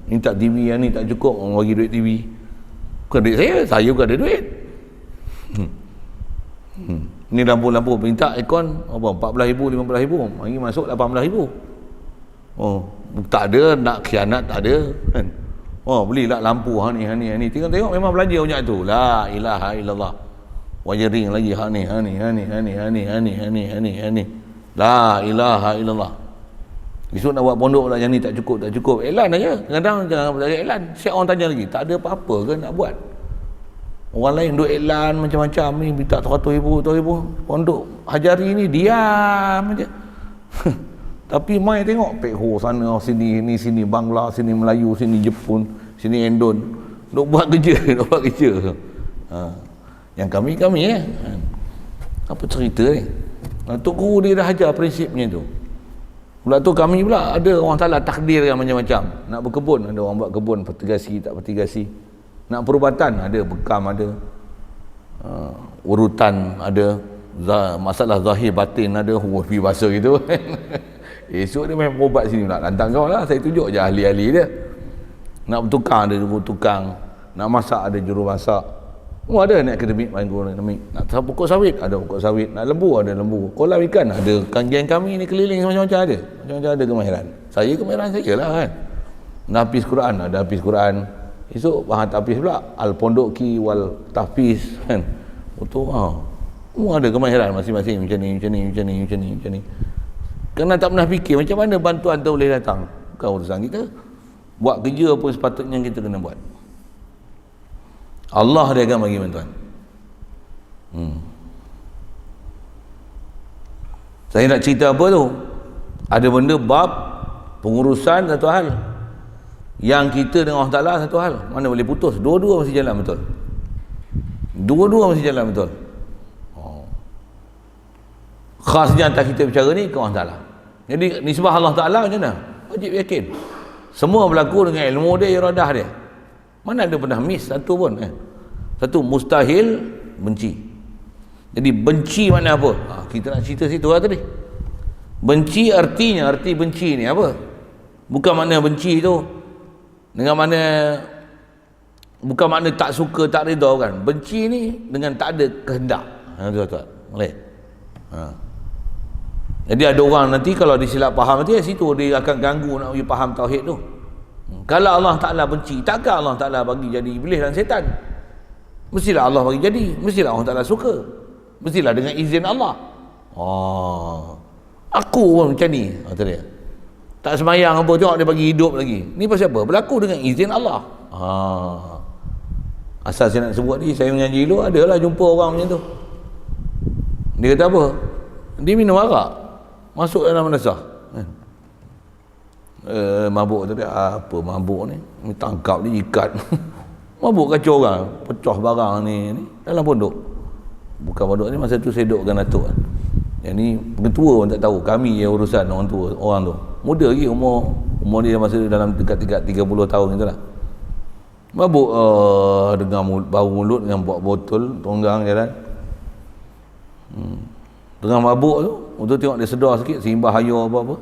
Minta TV, yang ni tak cukup, orang bagi duit TV. Bukan duit saya bukan ada duit. Ni lampu-lampu minta aircon apa 14,000 15,000, mari masuk 18,000. Tak ada nak khianat, tak ada kan. Belilah lampu ni tengok memang belanja banyak tu. La ilaha illallah. Wiring lagi ni. La ilaha illallah. Besok nak buat pondok pula yang ni tak cukup. Elan aja. Kadang jangan belajar elan. Siap orang tanya lagi, tak ada apa-apa ke nak buat? Orang lain duk iklan macam-macam ni, minta 100,000 pondok hajari ni diam aja. Tapi mai tengok Pekho sana sini Bangla, sini Melayu, sini Jepun, sini Indon duk buat kerja. Yang kami apa cerita ni? Tok Guru dia dah ajar prinsipnya tu. Pula tu kami pula ada orang salah takdirkan macam-macam. Nak berkebun, ada orang buat kebun fertigasi tak fertigasi. Nak perubatan ada, bekam ada, urutan ada, masalah zahir batin ada, pergi bahasa gitu. Esok dia main berubat sini pula, lantang kau lah, saya tunjuk je ahli-ahli dia. Nak bertukang ada juru-tukang, nak masak ada juru masak. Ada nak akademik, main guru akademik. Nak pokok sawit, ada pokok sawit. Nak lembu, ada lembu. Kolam ikan, ada. Geng kami ni keliling macam-macam ada. Macam-macam ada kemahiran. Kemahiran saya lah kan. Nak hafiz Quran, ada hafiz Quran. Esok bahan tahfiz pula, al-pondoki wal tahfiz kan. Semua ada kemahiran masing-masing macam ni. Kerana tak pernah fikir macam mana bantuan tu boleh datang. Bukan urusan kita. Buat kerja apa sepatutnya kita kena buat. Allah dia akan bagi bantuan. Saya nak cerita apa tu? Ada benda bab pengurusan satu hal. Yang kita dengan Allah Ta'ala satu hal. Mana boleh putus? Dua-dua mesti jalan betul. khasnya atas kita bicara ni ke Allah Ta'ala. Jadi nisbah Allah Ta'ala macam mana? Wajib yakin semua berlaku dengan ilmu dia, iradah dia. Mana ada pernah miss satu pun satu mustahil benci. Jadi benci mana apa? Kita nak cerita situ lah tadi. Benci artinya, arti benci ni apa? Bukan makna benci tu dengan mana, bukan makna tak suka, tak reda, kan. Benci ni dengan tak ada kehendak. Tuan-tuan boleh. Jadi ada orang nanti kalau disilap faham nanti situ dia akan ganggu nak bagi faham tauhid tu. Kalau Allah Ta'ala benci, takkan Allah Ta'ala bagi jadi iblis dan setan? Mestilah Allah bagi jadi, mestilah Allah Ta'ala suka, mestilah dengan izin Allah. Aku pun macam ni tadi. Tak semayang apa, tengok dia bagi hidup lagi. Ni pasal apa? Berlaku dengan izin Allah. Asal saya nak sebut ni, saya menyanyi dulu, adalah jumpa orang macam tu. Dia kata apa? Dia minum arak, masuk dalam madrasah. Mabuk tadi, apa mabuk ni? Tangkap dia, ikat. Mabuk kacau orang, pecah barang ni dalam pondok. Bukan pondok ni, masa tu saya duduk dengan Datuk. Yang ni pengetua pun tak tahu, kami yang urusan orang tua, orang tu. Muda lagi, umur dia masa dalam dekat 30 tahun gitu lah. Mabuk dengan bau mulut, dengan buat botol tonggang jalan. Tengah mabuk tu, untuk tengok dia sedar sikit, simbah hayo apa-apa.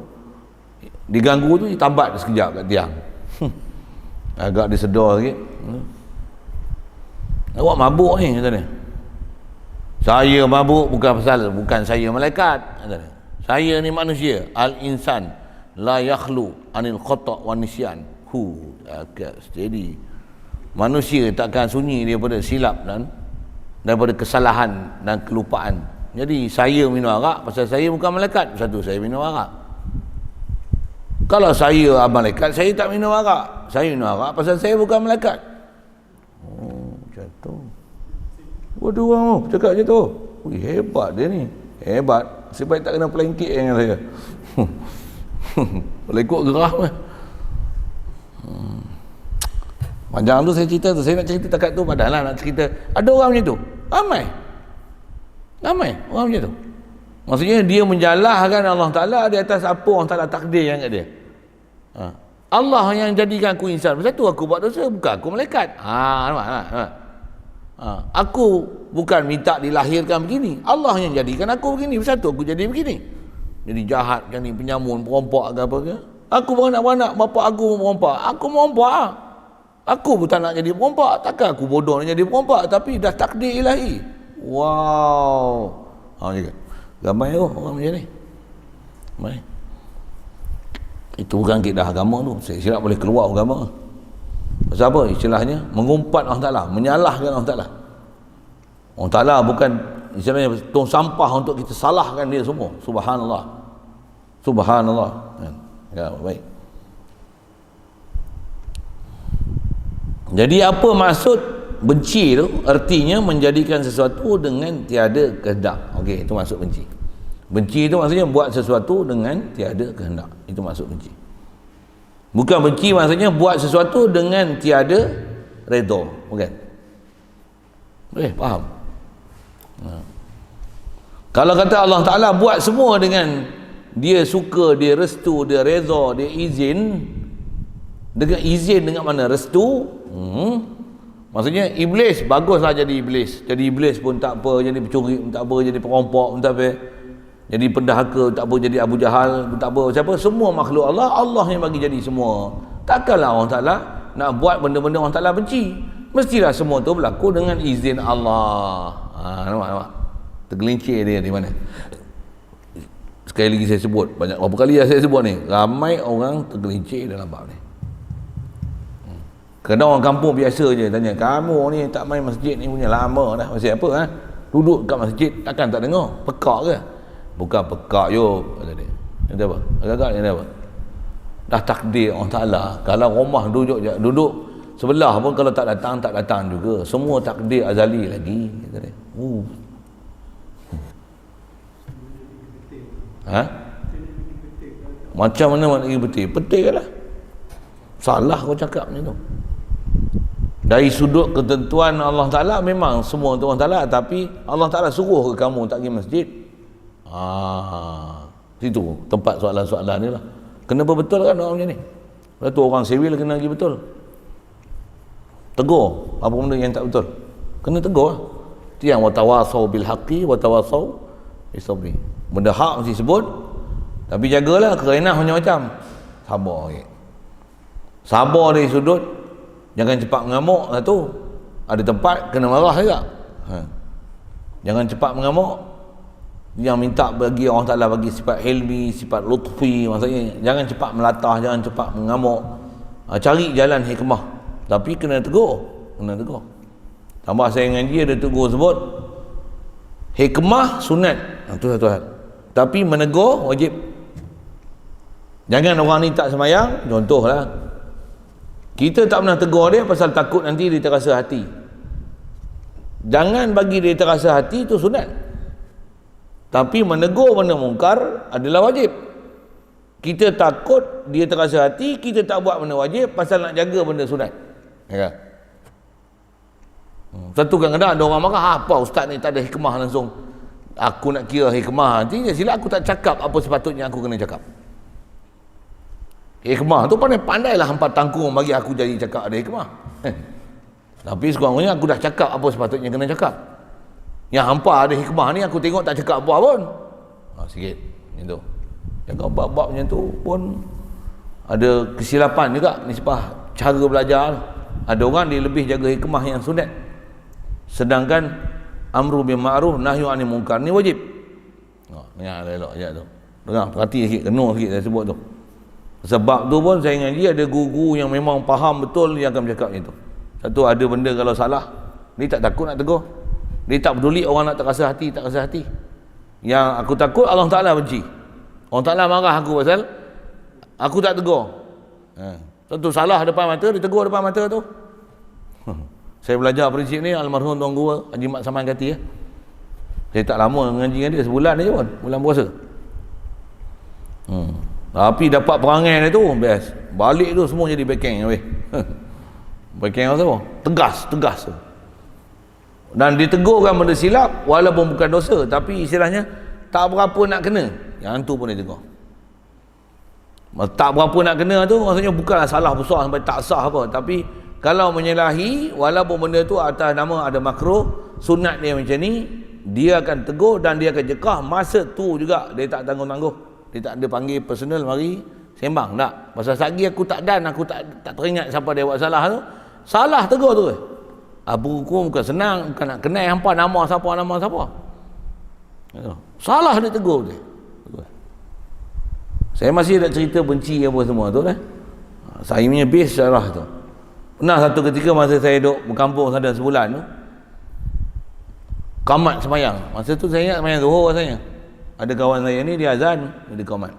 Diganggu tu, dia tambat sekejap kat tiang. Agak dia sedar sikit. Awak mabuk ni, kata dia. Saya mabuk bukan saya malaikat, kata dia. Saya ni manusia, al-insan la yakhlu anil khata' wa nisyan. Agak steady. Manusia takkan sunyi daripada silap dan daripada kesalahan dan kelupaan. Jadi saya minum arak pasal saya bukan malaikat, satu saya minum arak. Kalau saya malaikat, saya tak minum arak. Saya minum arak pasal saya bukan malaikat. Macam tu. Waduh orang cakap macam tu. Hebat dia ni. Hebat. Sebaik tak kena pelengkit dengan saya. Boleh ikut gerah pun. Panjang tu saya cerita tu. Saya nak cerita takat tu, padahal lah nak cerita. Ada orang macam tu. Ramai orang macam tu. Maksudnya dia menjalahkan Allah Ta'ala di atas apa Allah Ta'ala takdirkan kat dia. Allah yang jadikan aku insan. Pasal tu aku buat dosa, bukan aku malaikat. Nampak? Aku bukan minta dilahirkan begini, Allah yang jadikan aku begini. Pasal tu aku jadi begini. Jadi jahat macam ni, penyamun, perompak ke apa ke. Aku beranak-beranak, bapak aku merompak. Aku merompak. Aku pun tak nak jadi perompak. Takkan aku bodoh nak jadi perompak, tapi dah takdir ilahi. Wow. Juga ramai tu orang macam ni. Ramai. Itu bukan kaedah agama tu. Saya silap boleh keluar agama. Pasal apa? Istilahnya mengumpat Allah Ta'ala, menyalahkan Allah Ta'ala. Allah Ta'ala bukan istilahnya tong sampah untuk kita salahkan dia semua. Subhanallah. Ya, baik. Jadi apa maksud benci tu? Artinya menjadikan sesuatu dengan tiada kehendak. Okey, itu maksud benci. Benci itu maksudnya buat sesuatu dengan tiada kehendak. Itu maksud benci. Bukan benci maksudnya buat sesuatu dengan tiada redha. Bukan. Faham? Kalau kata Allah Ta'ala buat semua dengan dia suka, dia restu, dia redha, dia izin. Dengan izin dengan mana? Restu. Maksudnya iblis, baguslah jadi iblis. Jadi iblis pun tak apa, jadi pencuri pun tak apa, jadi perompak pun tak apa, jadi pendahaka tak apa, jadi Abu Jahal pun tak apa. Siapa? Semua makhluk Allah, Allah yang bagi jadi semua. Takkanlah Allah Ta'ala nak buat benda-benda Allah Ta'ala benci. Mestilah semua tu berlaku dengan izin Allah. Nampak? Tergelincir dia di mana? Sekali lagi saya sebut, banyak berapa kali saya sebut ni, ramai orang tergelincir dalam bab ni. Kena orang kampung biasa je tanya, kamu ni tak main masjid ni punya lama dah. Masjid apa? Duduk kat masjid takkan tak dengar? Pekak ke? Bukan pekak yo, kata dia. Dia apa? Agak-agak dia apa? Dah takdir Allah Ta'ala. Kalau rumah duduk sebelah pun kalau tak datang juga. Semua takdir azali lagi, kata dia. Macam mana lagi betul? Betul lah. Salah kau cakap macam tu. Dari sudut ketentuan Allah Ta'ala memang semua untuk Allah Ta'ala, tapi Allah Ta'ala suruh ke kamu tak pergi masjid? Situ tempat soalan-soalan ni lah. Kenapa betul kan orang macam ni? Lepas tu orang sivil kena lagi betul. Tegur apa benda yang tak betul. Kena tegur lah. Itu yang watawasau bil haqqi watawasau bis sabri. Benda hak mesti sebut, tapi jagalah kerenah macam-macam. Sabar okay. Sabar dari sudut, jangan cepat mengamuk. Satu, ada tempat kena marah juga. Jangan cepat mengamuk. Yang minta bagi Allah Ta'ala bagi sifat hilmi, sifat lutfi, maksudnya jangan cepat melatah, jangan cepat mengamuk. Cari jalan hikmah, tapi kena tegur. Tambah saya dengan dia, dia tegur sebut hikmah sunat, itu satu hal, tapi menegur wajib. Jangan orang ni tak semayang, contohlah kita tak pernah tegur dia pasal takut nanti dia terasa hati. Jangan bagi dia terasa hati, itu sunat. Tapi menegur benda mungkar adalah wajib. Kita takut dia terasa hati, kita tak buat benda wajib pasal nak jaga benda sunat. Ya. Satu kadang-kadang ada orang marah, apa ustaz ni tak ada hikmah langsung. Aku nak kira hikmah, nanti sila aku tak cakap apa sepatutnya aku kena cakap. Hikmah tu pandai-pandailah hampa tangkung bagi aku jadi cakap ada hikmah. Tapi sekurang-kurangnya aku dah cakap apa sepatutnya kena cakap. Yang hampa ada hikmah ni aku tengok tak cakap apa pun. Sikit macam tu. Jaga bab-bab macam tu pun ada kesilapan juga nisbah cara belajar. Ada orang dia lebih jaga hikmah yang sunat, sedangkan amru bil ma'ruf nahyu 'anil munkar ni wajib. Dengar elok ayat tu. Dengar perhati sikit, kena sikit saya sebut tu. Sebab tu pun saya dengan dia ada guru yang memang faham betul yang akan bercakap macam tu. Satu, ada benda kalau salah dia tak takut nak tegur. Dia tak peduli orang nak terasa hati tak rasa hati. Yang aku takut Allah Ta'ala benci. Allah Ta'ala marah aku pasal aku tak tegur. Satu salah depan mata, dia tegur depan mata tu. Saya belajar prinsip ni almarhum tuan guru Haji Mat Saman Kati. Saya tak lama mengaji dengan dia, sebulan je pun, bulan puasa. Tapi dapat perangai dia tu best. Balik tu semua jadi backing habis. Backing tu tegas tu. Dan ditegurkan benda silap walaupun bukan dosa, tapi istilahnya tak berapa nak kena. Yang tu pun dia tegur. Tak berapa nak kena tu maksudnya bukanlah salah besar sampai tak sah apa, tapi kalau menyalahi walaupun benda tu atas nama ada makruh, sunat dia macam ni, dia akan tegur dan dia akan jekah. Masa tu juga dia tak tangguh-tangguh, dia tak ada panggil personal mari sembang tak. Pasal sagi aku tak tak teringat siapa dia buat salah tu, salah tegur tu. Abu hukum bukan senang, bukan nak kenal hampa nama siapa. Salah dia tegur dia. Saya masih ada cerita benci apa semua tu lah. Saya punya base syarah tu. Pernah satu ketika masa saya duduk berkampung sana sebulan tu, qamat semayang. Masa tu saya ingat semayang Zuhur rasanya. Ada kawan saya ni dia azan, dia qamat.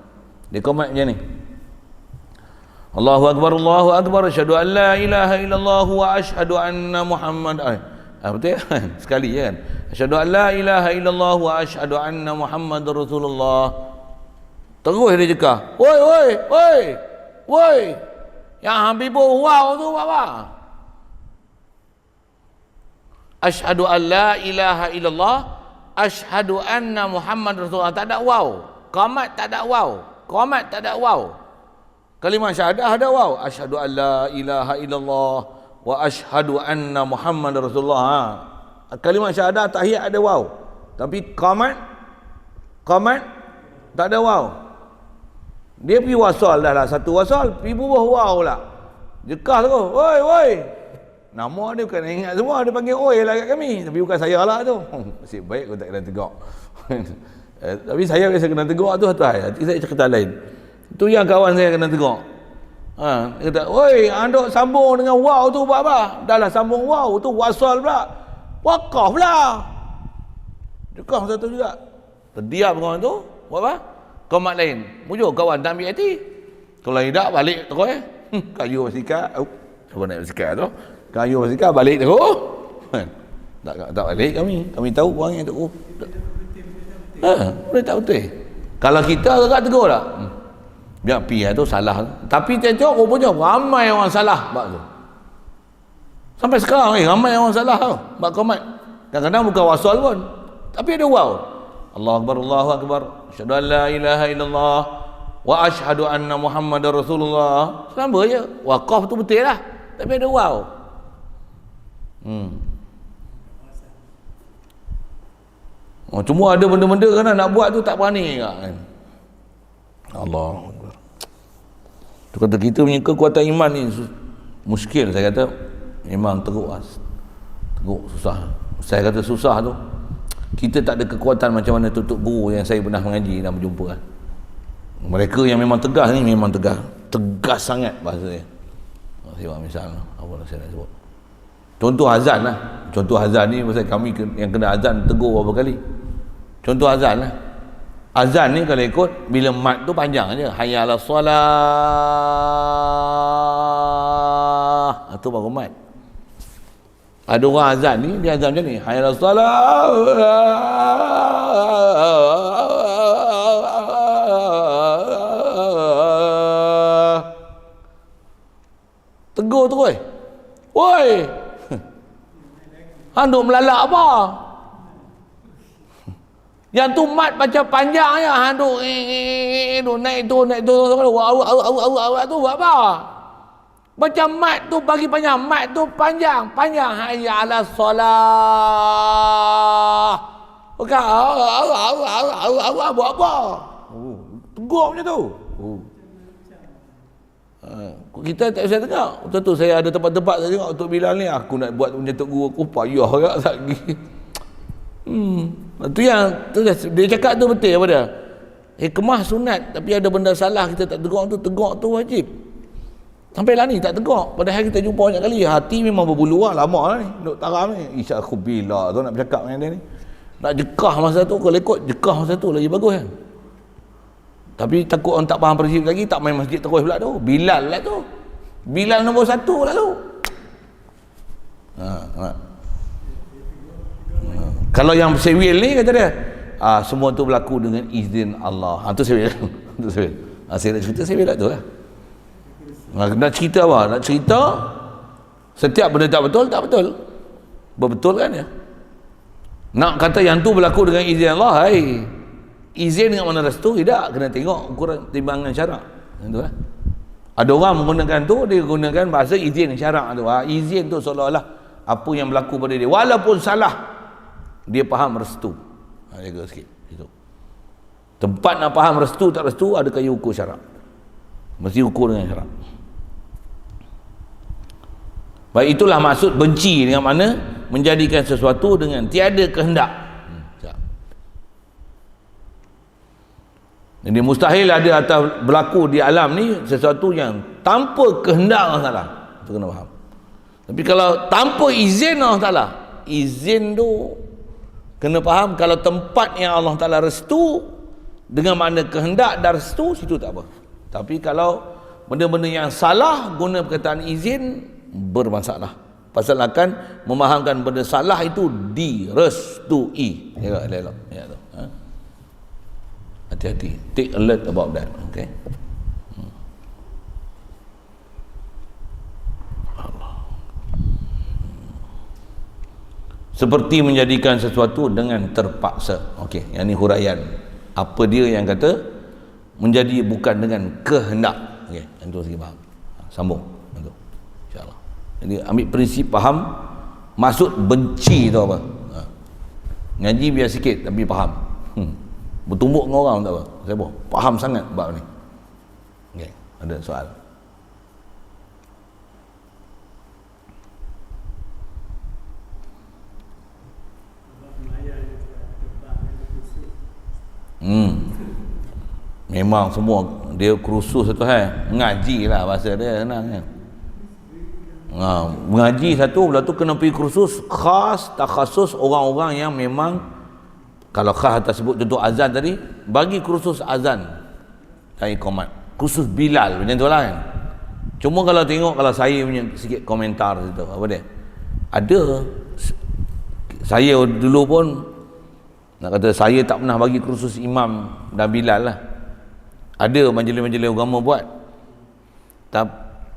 Dia qamat macam ni. Allahu Akbar, asyhadu an la ilaha illallah wa asyhadu anna Muhammad. Betul kan? Sekali je kan. Asyhadu an la ilaha illallah wa asyhadu anna Muhammadar Rasulullah. Terus dia cakap, woi, yang Habibur wow tu apa? Asyhadu an la ilaha illallah, asyhadu anna Muhammad Rasulullah. Tak ada wow. Qamat tak ada wow. Qamat tak ada wow. Kalimah syahadah ada wow. Asyhadu an la ilaha illallah wa asyhadu anna Muhammad Rasulullah. Kalimah syahadah tahiyat ada wow. Tapi qamat tak ada wow. Dia pergi wasal dah lah, satu wasal pergi bubuh wow pula. Jekah tu, woi. Nama dia bukan ingat semua, dia panggil oi lah kat kami. Tapi bukan saya lah tu. Nasib baik aku tak kena tegak. Tapi saya biasa kena tegak tu satu hal. Nanti saya cerita lain. Itu yang kawan saya kena tegak. Dia kata, oi, anda sambung dengan wow tu buat apa? Dah lah sambung wow tu wasal pula. Wakaf pula. Jekah satu juga. Terdiam kawan tu, buat apa? Komat lain. Mujur kawan tak ambil hati. Kalau tidak balik terus kayu basikal. Siapa naik basikal tu? Kayu basikal balik terus. Tak balik kami. Kami tahu orang yang tu. Boleh tak betul. Kalau kita agak tegur tak? Biar pergi tu salah. Tapi tengok rupanya ramai orang salah bab tu. Sampai sekarang ramai orang salah tau bab komat. Kadang-kadang bukan wasal pun. Tapi ada wow. Allahu akbar, asyhadu an la ilaha illallah wa asyhadu anna Muhammadar Rasulullah. Sama je. Waqaf tu betul lah. Tapi ada wow. Cuma ada benda-benda kan nak buat tu tak berani kan. Allahu akbar. Tu kata kita punya kekuatan iman ni muskil, saya kata memang teruk susah. Saya kata susah tu kita tak ada kekuatan macam mana tutup guru yang saya pernah mengaji dan berjumpa kan. Mereka yang memang tegas ni memang tegas sangat bahasa dia. Sebab misal apa saya nak sebut, contoh azan lah. Contoh azan ni pasal kami yang kena azan tegur berapa kali. Contoh azan lah. Azan ni kalau ikut bila mat tu panjang aja, hayya 'alas solah, itu baru mat. Ada orang azan ni dia azan macam ni, hayya 'alas solah, tegur terus, woi handuk melalak apa? Yang tu mat macam panjang je, handuk naik tu tu buat apa? Macam mat tu bagi panjang, mat tu panjang hayya 'alas solah. Bukan buat apa? Tegur macam tu. Kita tak usah tengok. Betul-betul saya ada tempat-tempat saya tengok untuk Bilal ni, aku nak buat macam tok guru aku payah agak lagi. Tu yang dia cakap tu betul apa dia? Hikmah sunat, tapi ada benda salah kita tak tegur tu wajib. Sampai lah ni tak tegur, padahal kita jumpa banyak kali. Hati memang berbulu lah, lama lah ni duk taram ni. Isya aku bila tu nak bercakap dengan dia ni, nak jekah masa tu, kalau ikut jekah masa tu lagi bagus kan. Tapi takut orang tak faham prinsip lagi, tak main masjid terus pula tu. Bilal lah tu, Bilal nombor 1 lah tu. Kalau yang sewil ni kata dia, semua tu berlaku dengan izin Allah. Tu sewil. Tu sewil. Saya nak cerita sewil lah tu lah. Nak cerita apa? Nak cerita setiap benda tak betul, tak betul. Betul kan ya? Nak kata yang tu berlaku dengan izin Allah, izin dengan mana restu, tidak, kena tengok ukuran timbangan syarak. Itu lah. Ada orang menggunakan tu, dia gunakan bahasa izin syarak tu. Izin tu seolah-olah apa yang berlaku pada dia, walaupun salah, dia faham restu. Jaga sikit itu. Tempat nak faham restu tak restu, ada kayu ukur syarak. Mesti ukur dengan syarak. Baik, itulah maksud benci, dengan mana menjadikan sesuatu dengan tiada kehendak. Jadi mustahil ada atau berlaku di alam ni sesuatu yang tanpa kehendak Allah Ta'ala. Itu kena faham. Tapi kalau tanpa izin Allah Ta'ala, izin tu kena faham, kalau tempat yang Allah Ta'ala restu dengan makna kehendak dan restu, situ tak apa. Tapi kalau benda-benda yang salah guna perkataan izin, bermasalah. Pasal akan memahamkan benda salah itu direstui. Ya, elok. Ya tu. Hati-hati. Take alert about that. Okay. Seperti menjadikan sesuatu dengan terpaksa. Okey, yang ni huraian. Apa dia yang kata menjadi bukan dengan kehendak. Okey, yang tu sikit faham. Sambung. Itu. Insya-Allah. Jadi ambil prinsip faham maksud benci tu apa. Ngaji biar sikit tapi faham. Bertumbuk dengan orang tak apa. Saya faham sangat bab ni. Okey, ada soal. Memang semua dia kursus tu ngaji lah bahasa dia senang kan. Mengaji satu, lepas tu kena pergi kursus khas, takhasus orang-orang yang memang, kalau khas atas sebut contoh azan tadi, bagi kursus azan dan iqamat, kursus Bilal macam tu lah kan. Cuma kalau tengok, kalau saya punya sikit komentar situ, apa dia, ada saya dulu pun nak kata saya tak pernah bagi kursus imam dan Bilal lah. Ada majlis-majlis agama buat,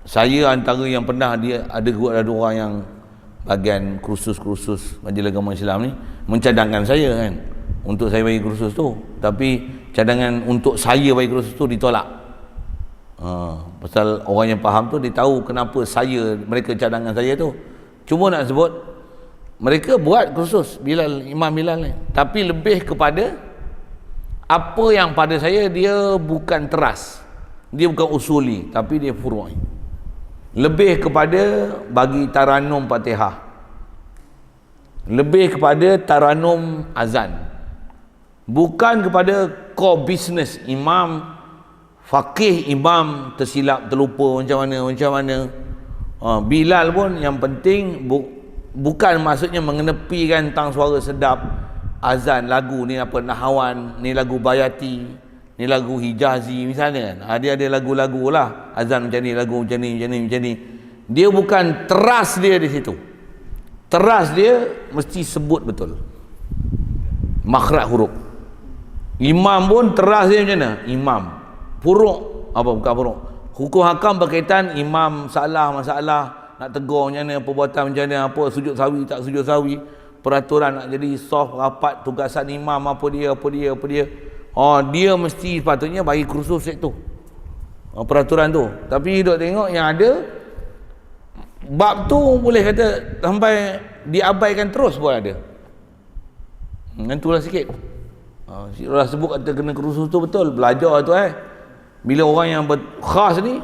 saya antara yang pernah, dia ada orang yang bagian kursus-kursus majlis agama Islam ni mencadangkan saya kan, untuk saya bagi kursus tu, tapi cadangan untuk saya bagi kursus tu ditolak. Pasal orang yang faham tu dia tahu kenapa mereka cadangan saya tu. Cuma nak sebut mereka buat kursus Imam Bilal ni, tapi lebih kepada apa yang pada saya dia bukan teras, dia bukan usuli, tapi dia furu'i. Lebih kepada bagi taranum Fatihah, lebih kepada taranum azan, bukan kepada core business imam, faqih imam tersilap terlupa macam mana. Bilal pun yang penting bukan maksudnya mengenepikan tentang suara sedap azan lagu ni, apa Nahawan ni, lagu Bayati ni, lagu Hijazi misalnya kan. Dia ada lagu-lagu lah azan macam ni, lagu macam ni. Dia bukan teras dia di situ. Teras dia mesti sebut betul makhraj huruf. Imam pun teras dia macam mana? Imam furuk, bukan furuk, hukum hakam berkaitan imam salah masalah, nak tegur macam mana, perbuatan macam mana, apa sujud sawi tak sujud sawi, peraturan nak jadi soft rapat, tugasan imam apa dia. Dia mesti sepatutnya bagi kursus tu, peraturan tu. Tapi duk tengok yang ada bab tu boleh kata sampai diabaikan terus pun ada. Itulah sikit. Cik Rolah sebut kata kena kursus tu betul, belajar tu bila orang yang khas ni,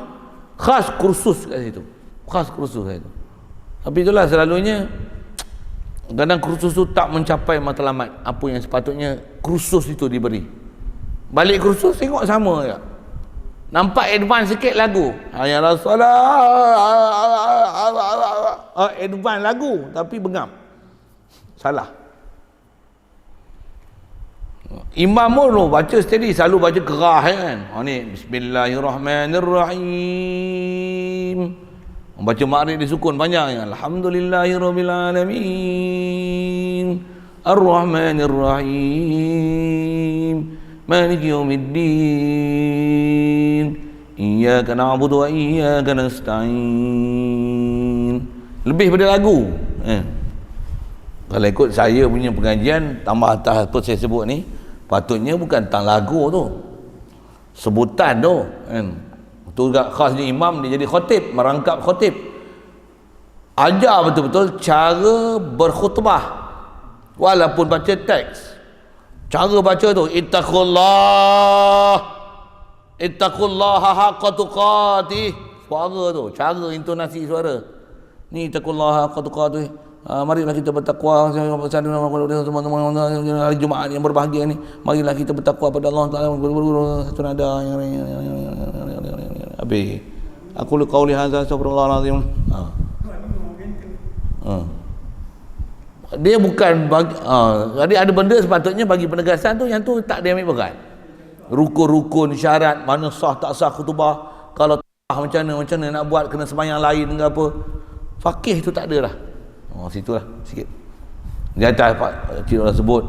khas kursus kat situ, tapi itulah selalunya kadang kursus tu tak mencapai matlamat apa yang sepatutnya kursus itu diberi. Balik kursus tengok sama je, nampak advance sikit lagu ya Rasulullah, advance lagu tapi bengam, salah. Imam pun baca steady, selalu baca kerah kan. Ni Bismillahirrahmanirrahim, baca maghrib disukun panjang kan. Alhamdulillahirrabbilalamin, Ar-Rahmanirrahim, Maliki Yawmiddin, Iyyaka na'budu wa iyyaka nasta'in. Lebih pada lagu. Kalau ikut saya punya pengajian, tambah atas apa saya sebut ni, patutnya bukan tentang lagu tu, sebutan tu kan. Itu juga khasnya imam, dia jadi khatib, merangkap khatib, ajar betul-betul cara berkhutbah walaupun baca teks. Cara baca tu ittaqullaha haqqa tuqatih, suara tu, cara intonasi suara ni, ittaqullaha haqqa tuqatih. Marilah kita bertakwa hari Jumaat yang berbahagia ni, marilah kita bertakwa pada Allah Taala satu nada. Habis aku qauli hadza astagfirullahalazim. Dia bukan bagi, jadi ada benda sepatutnya bagi penegasan tu, yang tu tak dia ambil berat. Rukun-rukun syarat, mana sah tak sah khutbah, kalau tak macam mana nak buat, kena sembahyang lain ke apa, fakih tu tak ada lah. Situlah sikit. Di atas Cik Rolah sebut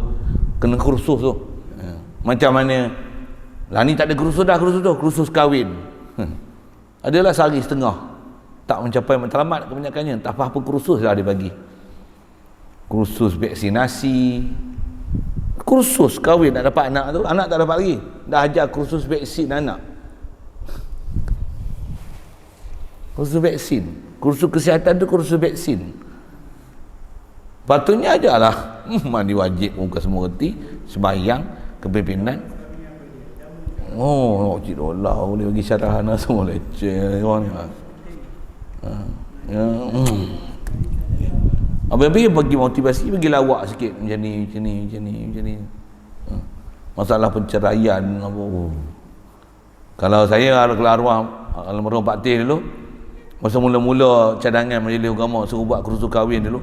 kena kursus tu. Macam mana lah ni tak ada kursus dah, kursus kahwin. Adalah sehari setengah, tak mencapai matlamat kebanyakannya, tak apa kursus dah dia bagi. Kursus vaksinasi, kursus kahwin nak dapat anak tu, anak tak dapat lagi, dah ajar kursus vaksin anak, kursus vaksin, kursus kesihatan tu, kursus vaksin. Patutnya ajarlah mandi wajib, muka semua reti, sembahyang, kepimpinan. Cik Rolah boleh bagi syarahan semua leceh kawan ni. Habis bagi motivasi, bagi lawak sikit macam ni. Masalah penceraian apa. Kalau saya arwah almarhum Pak Teh dulu, masa mula-mula cadangan majlis agama suruh buat kursus kahwin dulu,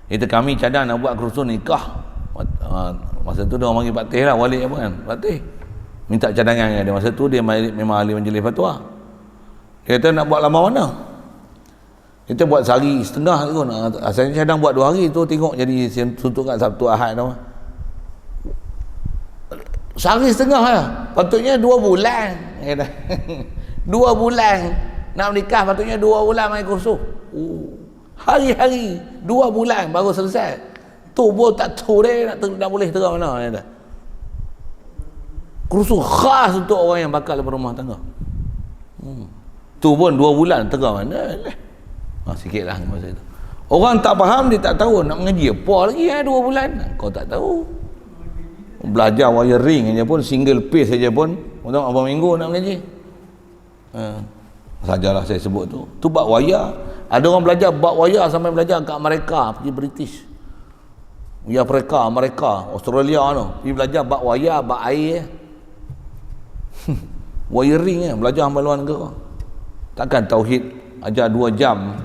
itu kami cadang nak buat kursus nikah. Masa tu dia orang panggil Pak Teh lah, wali apa kan, Pak Teh minta cadangan dia. Masa tu dia memang ahli majlis fatwa. Dia kata nak buat lama mana, kita buat sehari setengah tu. Asalnya cadang buat 2 hari tu, tengok jadi suntukan Sabtu Ahad tu. Sehari setengah lah, patutnya 2 bulan. 2 bulan nak menikah, patutnya 2 bulan main kursus. Hari-hari 2 bulan baru selesai. Tu pun tak tahu dia nak boleh terang mana dia dah. Kursus khas untuk orang yang bakal berumah tangga. Tu pun 2 bulan terang mana. Sikit lah masa itu. Orang tak faham, dia tak tahu nak mengaji apa lagi 2 bulan. Kau tak tahu. Belajar wiring aja pun, single phase saja pun, untuk berapa minggu nak mengaji. Sajalah saya sebut tu bab wayar. Ada orang belajar bab wayar sampai belajar kat Amerika, pergi British. Ya Amerika, Australia tu, pergi belajar bab wayar, bab air. Wiring belajar sampai luar negara. Takkan tauhid ajar 2 jam,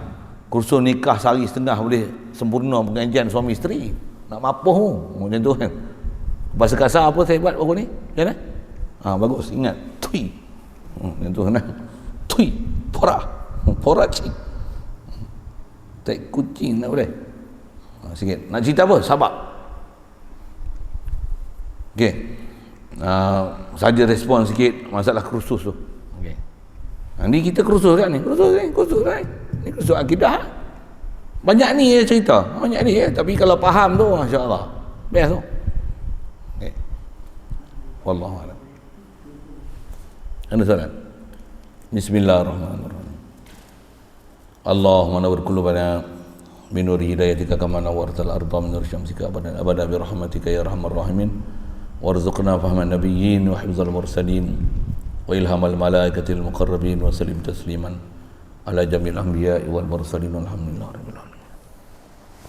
kursus nikah sehari setengah boleh sempurna pengajian suami isteri. Nak mapuh macam tu kan. Bahasa kasar apa saya buat baru ni? Macam mana? Bagus, ingat. Tui. Macam tu kan. Tui. Pora cik. Tak kucing tak boleh. Sikit. Nak cerita apa? Sabar. Okey. Saja respon sikit masalah kursus tu. Okey. Ni kita kursus kan ni? Kursus ni. Ni kursus akidah. Banyak ni cerita. Banyak ni tapi kalau faham tu masya-Allah. Best tu. Okey. Wallahu a'lam. Ana soalan. Bismillahirrahmanirrahim. Allahumma nawwir qulubana bi nuri hidayatika kama nawwartal arda min nuri syamsika abadan abada bi rahmatika ya arhamar rahimin warzuqna fahman nabiyyin wa hifzal mursalin wa ilhamal malaikatil muqarrabin wa sallim tasliman ala jamil anbiya'i wal mursalin walhamdulillah.